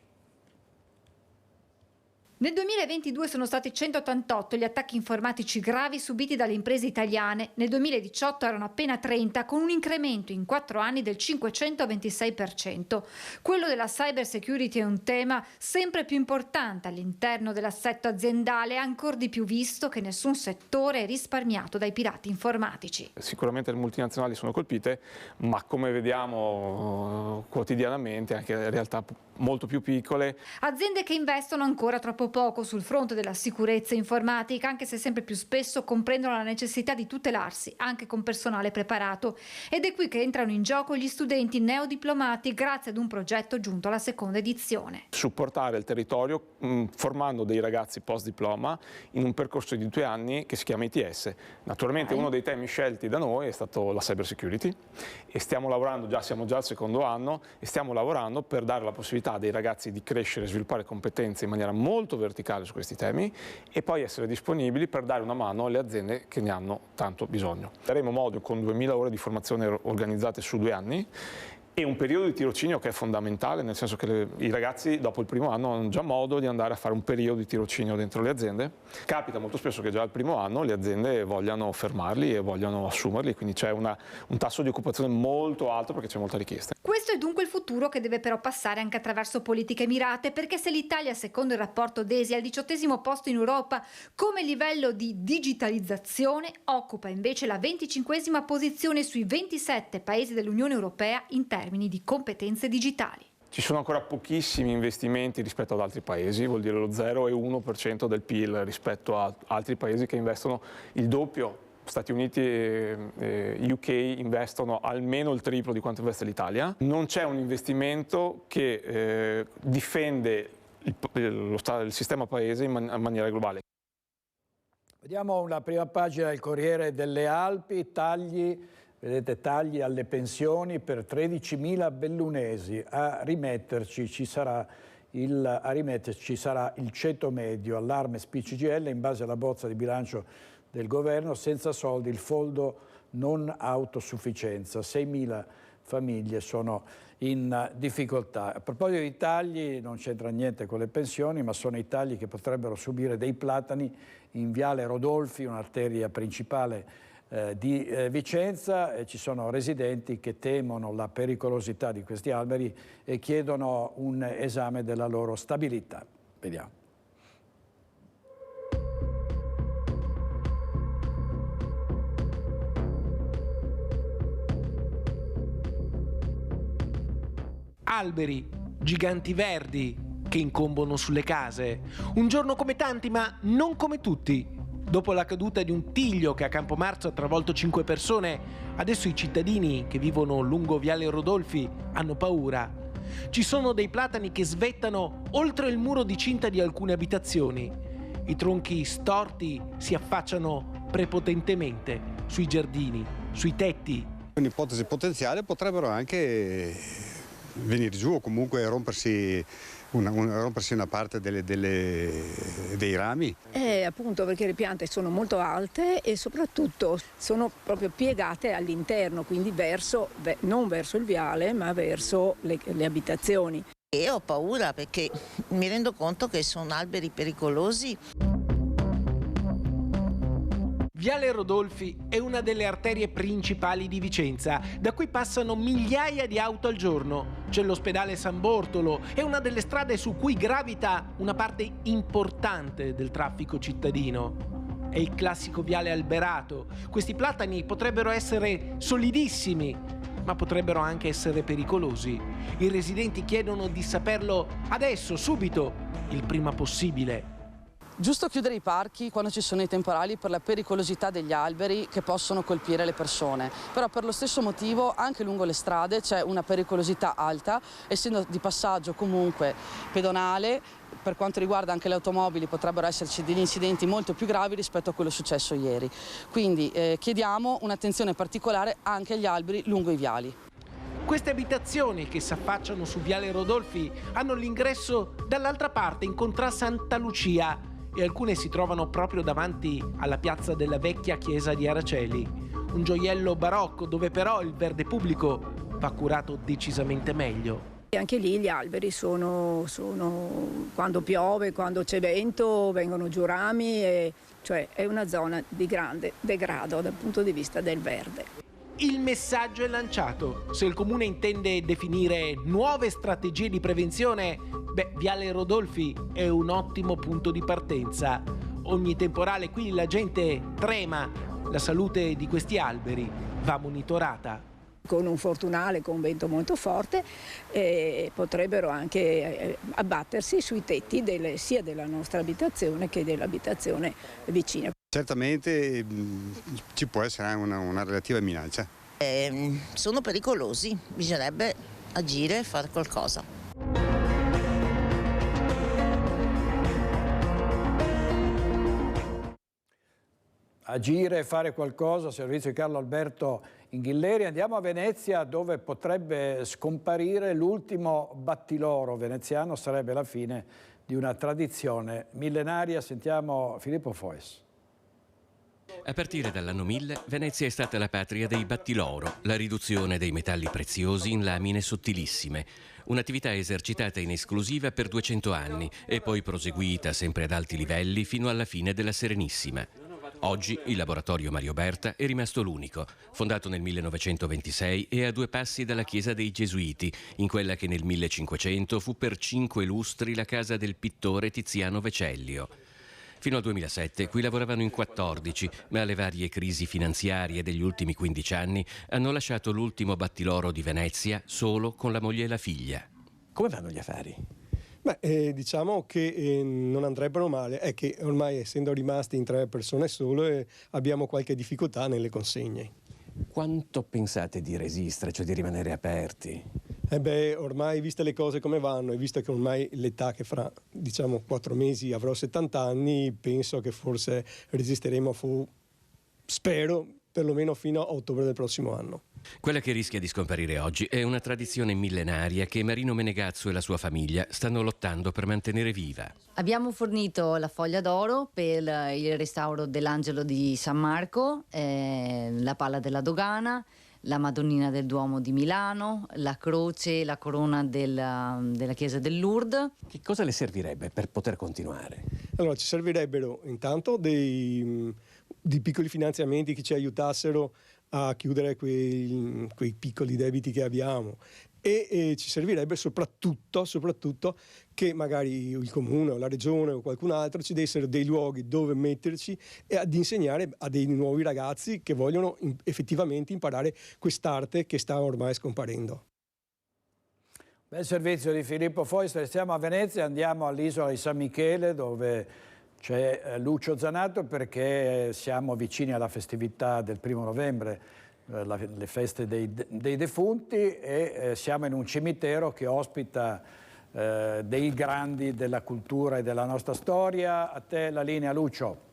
Nel 2022 sono stati 188 gli attacchi informatici gravi subiti dalle imprese italiane, nel 2018 erano appena 30, con un incremento in 4 anni del 526%. Quello della cyber security è un tema sempre più importante all'interno dell'assetto aziendale, ancor di più visto che nessun settore è risparmiato dai pirati informatici. Sicuramente le multinazionali sono colpite, ma come vediamo quotidianamente anche realtà molto più piccole. Aziende che investono ancora troppo poco sul fronte della sicurezza informatica, anche se sempre più spesso comprendono la necessità di tutelarsi anche con personale preparato. Ed è qui che entrano in gioco gli studenti neodiplomati grazie ad un progetto giunto alla seconda edizione. Supportare il territorio formando dei ragazzi post diploma in un percorso di 2 anni che si chiama ITS. Naturalmente uno dei temi scelti da noi è stato la cyber security e stiamo lavorando, siamo già al secondo anno e stiamo lavorando per dare la possibilità dei ragazzi di crescere e sviluppare competenze in maniera molto verticale su questi temi e poi essere disponibili per dare una mano alle aziende che ne hanno tanto bisogno. Daremo modo con 2000 ore di formazione organizzate su 2 anni e un periodo di tirocinio che è fondamentale, nel senso che i ragazzi dopo il primo anno hanno già modo di andare a fare un periodo di tirocinio dentro le aziende. Capita molto spesso che già al primo anno le aziende vogliano fermarli e vogliano assumerli, quindi c'è un tasso di occupazione molto alto perché c'è molta richiesta. Questo è dunque il futuro che deve però passare anche attraverso politiche mirate, perché se l'Italia, secondo il rapporto DESI, è al 18° posto in Europa come livello di digitalizzazione, occupa invece la 25ª posizione sui 27 paesi dell'Unione Europea in termini di competenze digitali. Ci sono ancora pochissimi investimenti rispetto ad altri paesi, vuol dire lo 0,1% del PIL rispetto a altri paesi che investono il doppio. Stati Uniti e UK investono almeno il triplo di quanto investe l'Italia. Non c'è un investimento che difende il sistema paese in maniera globale. Vediamo una prima pagina del Corriere delle Alpi, vedete, tagli alle pensioni per 13.000 bellunesi. A rimetterci sarà il ceto medio, allarme SPI-CGIL in base alla bozza di bilancio del governo, senza soldi il fondo non autosufficienza. 6.000 famiglie sono in difficoltà. A proposito di tagli, non c'entra niente con le pensioni, ma sono i tagli che potrebbero subire dei platani in Viale Rodolfi, un'arteria principale di Vicenza. Ci sono residenti che temono la pericolosità di questi alberi e chiedono un esame della loro stabilità. Vediamo. Alberi, giganti verdi che incombono sulle case. Un giorno come tanti, ma non come tutti. Dopo la caduta di un tiglio che a Campomarzo ha travolto 5 persone, adesso i cittadini che vivono lungo Viale Rodolfi hanno paura. Ci sono dei platani che svettano oltre il muro di cinta di alcune abitazioni. I tronchi storti si affacciano prepotentemente sui giardini, sui tetti. Un'ipotesi potenziale potrebbero anche venire giù o comunque rompersi una parte dei rami. Appunto perché le piante sono molto alte e soprattutto sono proprio piegate all'interno, quindi non verso il viale ma verso le abitazioni. E ho paura perché mi rendo conto che sono alberi pericolosi. Viale Rodolfi è una delle arterie principali di Vicenza, da cui passano migliaia di auto al giorno. C'è l'ospedale San Bortolo, è una delle strade su cui gravita una parte importante del traffico cittadino. È il classico viale alberato. Questi platani potrebbero essere solidissimi, ma potrebbero anche essere pericolosi. I residenti chiedono di saperlo adesso, subito, il prima possibile. Giusto chiudere i parchi quando ci sono i temporali per la pericolosità degli alberi che possono colpire le persone, però per lo stesso motivo anche lungo le strade c'è una pericolosità alta, essendo di passaggio comunque pedonale. Per quanto riguarda anche le automobili potrebbero esserci degli incidenti molto più gravi rispetto a quello successo ieri, quindi chiediamo un'attenzione particolare anche agli alberi lungo i viali. Queste abitazioni che si affacciano su Viale Rodolfi hanno l'ingresso dall'altra parte, in Contra Santa Lucia, e alcune si trovano proprio davanti alla piazza della vecchia chiesa di Araceli, un gioiello barocco dove però il verde pubblico va curato decisamente meglio. E anche lì gli alberi sono quando piove, quando c'è vento, vengono giù rami, cioè è una zona di grande degrado dal punto di vista del verde. Il messaggio è lanciato. Se il Comune intende definire nuove strategie di prevenzione, Viale Rodolfi è un ottimo punto di partenza. Ogni temporale qui la gente trema. La salute di questi alberi va monitorata. Con un fortunale, con un vento molto forte, potrebbero anche abbattersi sui tetti sia della nostra abitazione che dell'abitazione vicina. Certamente ci può essere una relativa minaccia. Sono pericolosi, bisognerebbe agire e fare qualcosa. Agire e fare qualcosa, servizio di Carlo Alberto Inghilleri. Andiamo a Venezia, dove potrebbe scomparire l'ultimo battiloro veneziano, sarebbe la fine di una tradizione millenaria. Sentiamo Filippo Fois. A partire dall'anno 1000, Venezia è stata la patria dei battiloro, la riduzione dei metalli preziosi in lamine sottilissime. Un'attività esercitata in esclusiva per 200 anni e poi proseguita sempre ad alti livelli fino alla fine della Serenissima. Oggi il laboratorio Mario Berta è rimasto l'unico, fondato nel 1926 e a 2 passi dalla chiesa dei Gesuiti, in quella che nel 1500 fu per 5 lustri la casa del pittore Tiziano Vecellio. Fino al 2007 qui lavoravano in 14, ma le varie crisi finanziarie degli ultimi 15 anni hanno lasciato l'ultimo battiloro di Venezia solo con la moglie e la figlia. Come vanno gli affari? Diciamo che non andrebbero male, è che ormai essendo rimasti in 3 persone solo abbiamo qualche difficoltà nelle consegne. Quanto pensate di resistere, cioè di rimanere aperti? Ormai viste le cose come vanno e visto che ormai l'età che fra 4 mesi avrò 70 anni, penso che forse resisteremo, spero, perlomeno fino a ottobre del prossimo anno. Quella che rischia di scomparire oggi è una tradizione millenaria che Marino Menegazzo e la sua famiglia stanno lottando per mantenere viva. Abbiamo fornito la foglia d'oro per il restauro dell'Angelo di San Marco, la palla della dogana, la Madonnina del Duomo di Milano, la croce, la corona della chiesa del Lourdes. Che cosa le servirebbe per poter continuare? Allora, ci servirebbero intanto dei piccoli finanziamenti che ci aiutassero a chiudere quei piccoli debiti che abbiamo e ci servirebbe soprattutto che magari il comune o la regione o qualcun altro ci dessero dei luoghi dove metterci e ad insegnare a dei nuovi ragazzi che vogliono effettivamente imparare quest'arte che sta ormai scomparendo. Bel servizio di Filippo Foist. Siamo a Venezia, andiamo all'isola di San Michele dove c'è Lucio Zanato perché siamo vicini alla festività del 1° novembre, le feste dei defunti, e siamo in un cimitero che ospita dei grandi della cultura e della nostra storia. A te la linea, Lucio.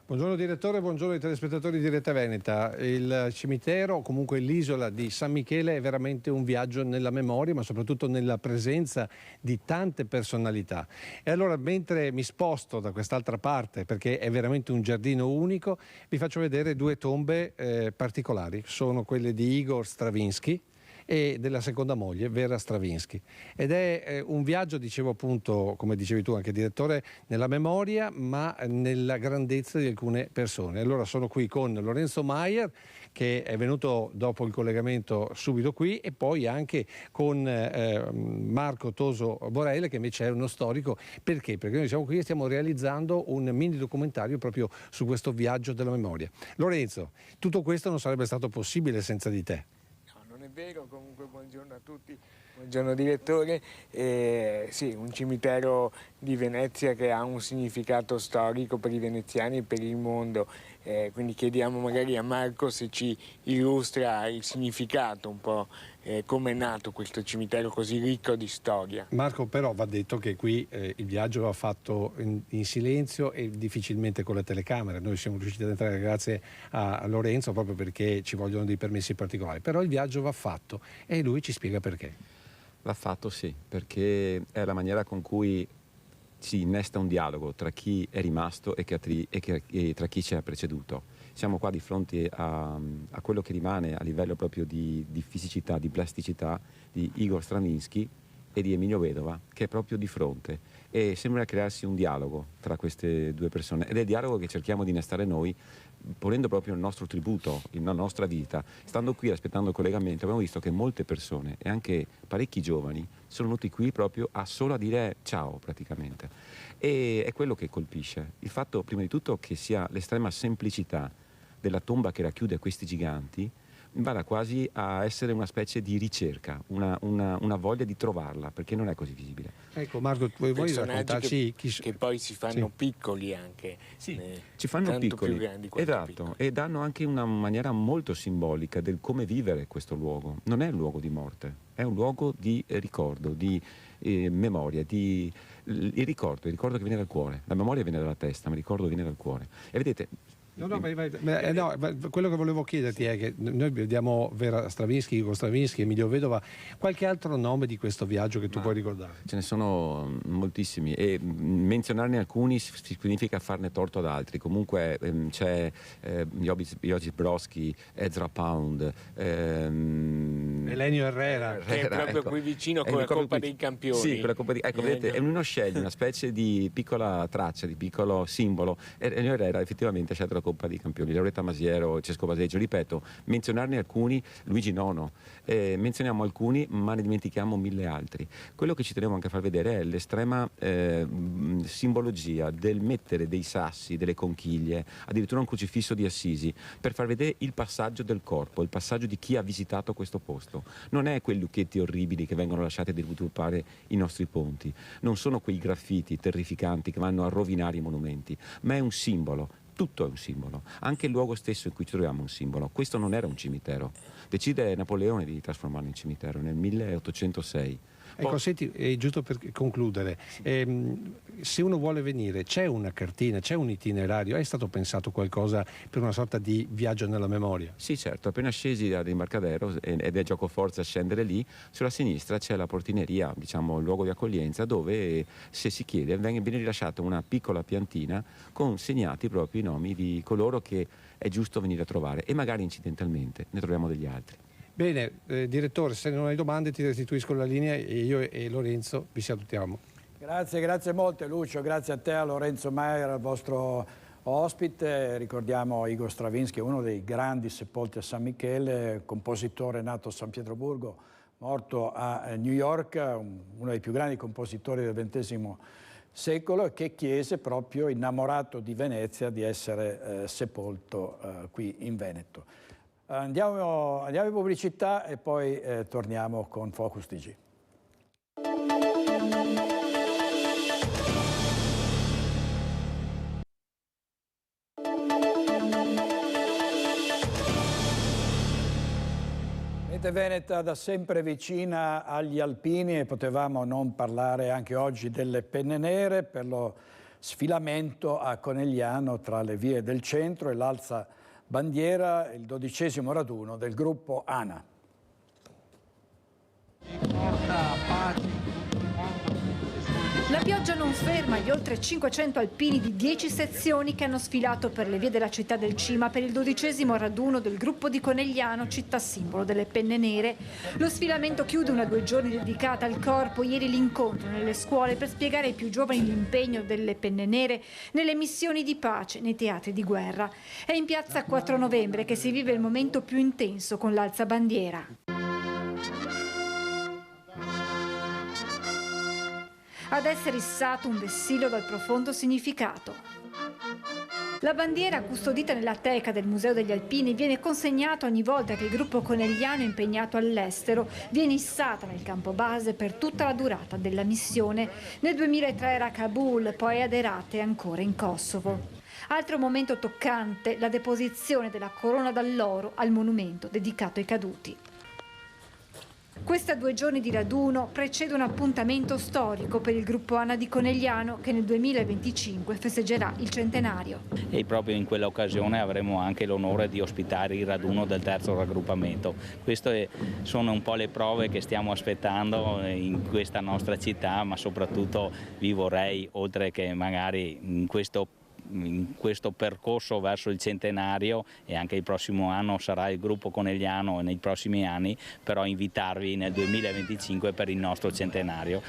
Buongiorno direttore, buongiorno ai telespettatori di Rete Veneta. Il cimitero, o comunque l'isola di San Michele, è veramente un viaggio nella memoria, ma soprattutto nella presenza di tante personalità. E allora, mentre mi sposto da quest'altra parte, perché è veramente un giardino unico, vi faccio vedere 2 tombe particolari. Sono quelle di Igor Stravinsky e della seconda moglie, Vera Stravinsky. Ed è un viaggio, dicevo appunto, come dicevi tu anche direttore, nella memoria ma nella grandezza di alcune persone. Allora sono qui con Lorenzo Maier, che è venuto dopo il collegamento subito qui, e poi anche con Marco Toso Borrell, che invece è uno storico. Perché? Perché noi siamo qui e stiamo realizzando un mini documentario proprio su questo viaggio della memoria. Lorenzo, tutto questo non sarebbe stato possibile senza di te. Non è vero, comunque buongiorno a tutti, buongiorno direttore. Sì, un cimitero di Venezia che ha un significato storico per i veneziani e per il mondo, quindi chiediamo magari a Marco se ci illustra il significato un po', come è nato questo cimitero così ricco di storia. Marco, però va detto che qui il viaggio va fatto in silenzio e difficilmente con le telecamere. Noi siamo riusciti ad entrare grazie a Lorenzo proprio perché ci vogliono dei permessi particolari, però il viaggio va fatto e lui ci spiega perché. Va fatto, sì, perché è la maniera con cui si innesta un dialogo tra chi è rimasto e tra chi ci ha preceduto. Siamo qua di fronte a quello che rimane a livello proprio di fisicità, di plasticità di Igor Stravinsky e di Emilio Vedova, che è proprio di fronte, e sembra crearsi un dialogo tra queste 2 persone, ed è il dialogo che cerchiamo di innestare noi, ponendo proprio il nostro tributo, la nostra vita. Stando qui aspettando il collegamento abbiamo visto che molte persone, e anche parecchi giovani, sono venuti qui proprio solo a dire ciao praticamente, e è quello che colpisce, il fatto prima di tutto che sia l'estrema semplicità della tomba che racchiude questi giganti, vada quasi a essere una specie di ricerca, una voglia di trovarla, perché non è così visibile. Ecco Marco, vuoi raccontarci che poi si fanno piccoli anche. Sì, ci fanno piccoli, più grandi, esatto, piccoli. E danno anche una maniera molto simbolica del come vivere questo luogo. Non è un luogo di morte, è un luogo di ricordo, di memoria, il ricordo che viene dal cuore. La memoria viene dalla testa, ma il ricordo viene dal cuore. E vedete, No, quello che volevo chiederti è che noi vediamo Vera Stravinsky, Igor Stravinsky, Emilio Vedova, qualche altro nome di questo viaggio che tu puoi ricordare? Ce ne sono moltissimi, e menzionarne alcuni significa farne torto ad altri. Comunque c'è Josip Brodsky, Ezra Pound, Elenio Herrera, che è proprio ecco, qui vicino con la Coppa dei Campioni. Sì, con la Coppa ecco, vedete, ognuno sceglie una specie di piccola traccia, di piccolo simbolo. Elenio Herrera effettivamente ha scelto la Coppa dei Campioni, Lauretta Masiero, Cesco Baseggio. Ripeto, menzionarne alcuni, Luigi Nono, menzioniamo alcuni ma ne dimentichiamo 1000 altri. Quello che ci tenevo anche a far vedere è l'estrema simbologia del mettere dei sassi, delle conchiglie, addirittura un crocifisso di Assisi, per far vedere il passaggio del corpo, il passaggio di chi ha visitato questo posto. Non è quei lucchetti orribili che vengono lasciati a deturpare i nostri ponti, non sono quei graffiti terrificanti che vanno a rovinare i monumenti, ma è un simbolo. Tutto è un simbolo, anche il luogo stesso in cui ci troviamo è un simbolo. Questo non era un cimitero, decide Napoleone di trasformarlo in cimitero nel 1806. Ecco, senti, giusto per concludere, se uno vuole venire, c'è una cartina, c'è un itinerario, è stato pensato qualcosa per una sorta di viaggio nella memoria? Sì, certo, appena scesi dall'imbarcadero, ed è gioco forza scendere lì, sulla sinistra c'è la portineria, diciamo il luogo di accoglienza, dove se si chiede viene rilasciata una piccola piantina con segnati proprio i nomi di coloro che è giusto venire a trovare, e magari incidentalmente ne troviamo degli altri. Bene, direttore, se non hai domande ti restituisco la linea e io e Lorenzo vi salutiamo. Grazie molte Lucio, grazie a te, a Lorenzo Maier, al vostro ospite. Ricordiamo Igor Stravinsky, uno dei grandi sepolti a San Michele, compositore nato a San Pietroburgo, morto a New York, uno dei più grandi compositori del XX secolo, e che chiese, proprio innamorato di Venezia, di essere sepolto qui in Veneto. Andiamo in pubblicità e poi torniamo con Focus TG. Veneta da sempre vicina agli alpini e potevamo non parlare anche oggi delle penne nere per lo sfilamento a Conegliano tra le vie del centro e l'Alza Bandiera, il 12° raduno del gruppo ANA. La pioggia non ferma gli oltre 500 alpini di 10 sezioni che hanno sfilato per le vie della città del Cima per il 12° raduno del gruppo di Conegliano, città simbolo delle penne nere. Lo sfilamento chiude una 2 giorni dedicata al corpo. Ieri l'incontro nelle scuole per spiegare ai più giovani l'impegno delle penne nere nelle missioni di pace nei teatri di guerra. È in piazza 4 novembre che si vive il momento più intenso con l'Alza Bandiera. Ad essere issato un vessillo dal profondo significato. La bandiera, custodita nella teca del Museo degli Alpini, viene consegnata ogni volta che il gruppo conegliano è impegnato all'estero. Viene issata nel campo base per tutta la durata della missione. Nel 2003 era a Kabul, poi ad Herat e ancora in Kosovo. Altro momento toccante, la deposizione della corona d'alloro al monumento dedicato ai caduti. Questa 2 giorni di raduno precede un appuntamento storico per il gruppo ANA di Conegliano che nel 2025 festeggerà il centenario. E proprio in quell'occasione avremo anche l'onore di ospitare il raduno del 3° raggruppamento. Queste sono un po' le prove che stiamo aspettando in questa nostra città, ma soprattutto vi vorrei, oltre che magari in questo percorso verso il centenario, e anche il prossimo anno sarà il gruppo conegliano nei prossimi anni, però invitarvi nel 2025 per il nostro centenario.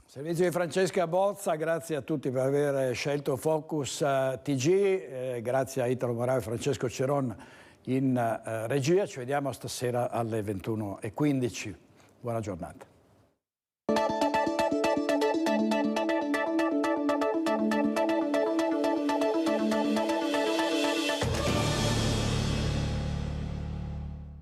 Servizio di Francesca Bozza, grazie a tutti per aver scelto Focus TG, grazie a Italo Morao e Francesco Ceron in regia, ci vediamo stasera alle 21:15, buona giornata.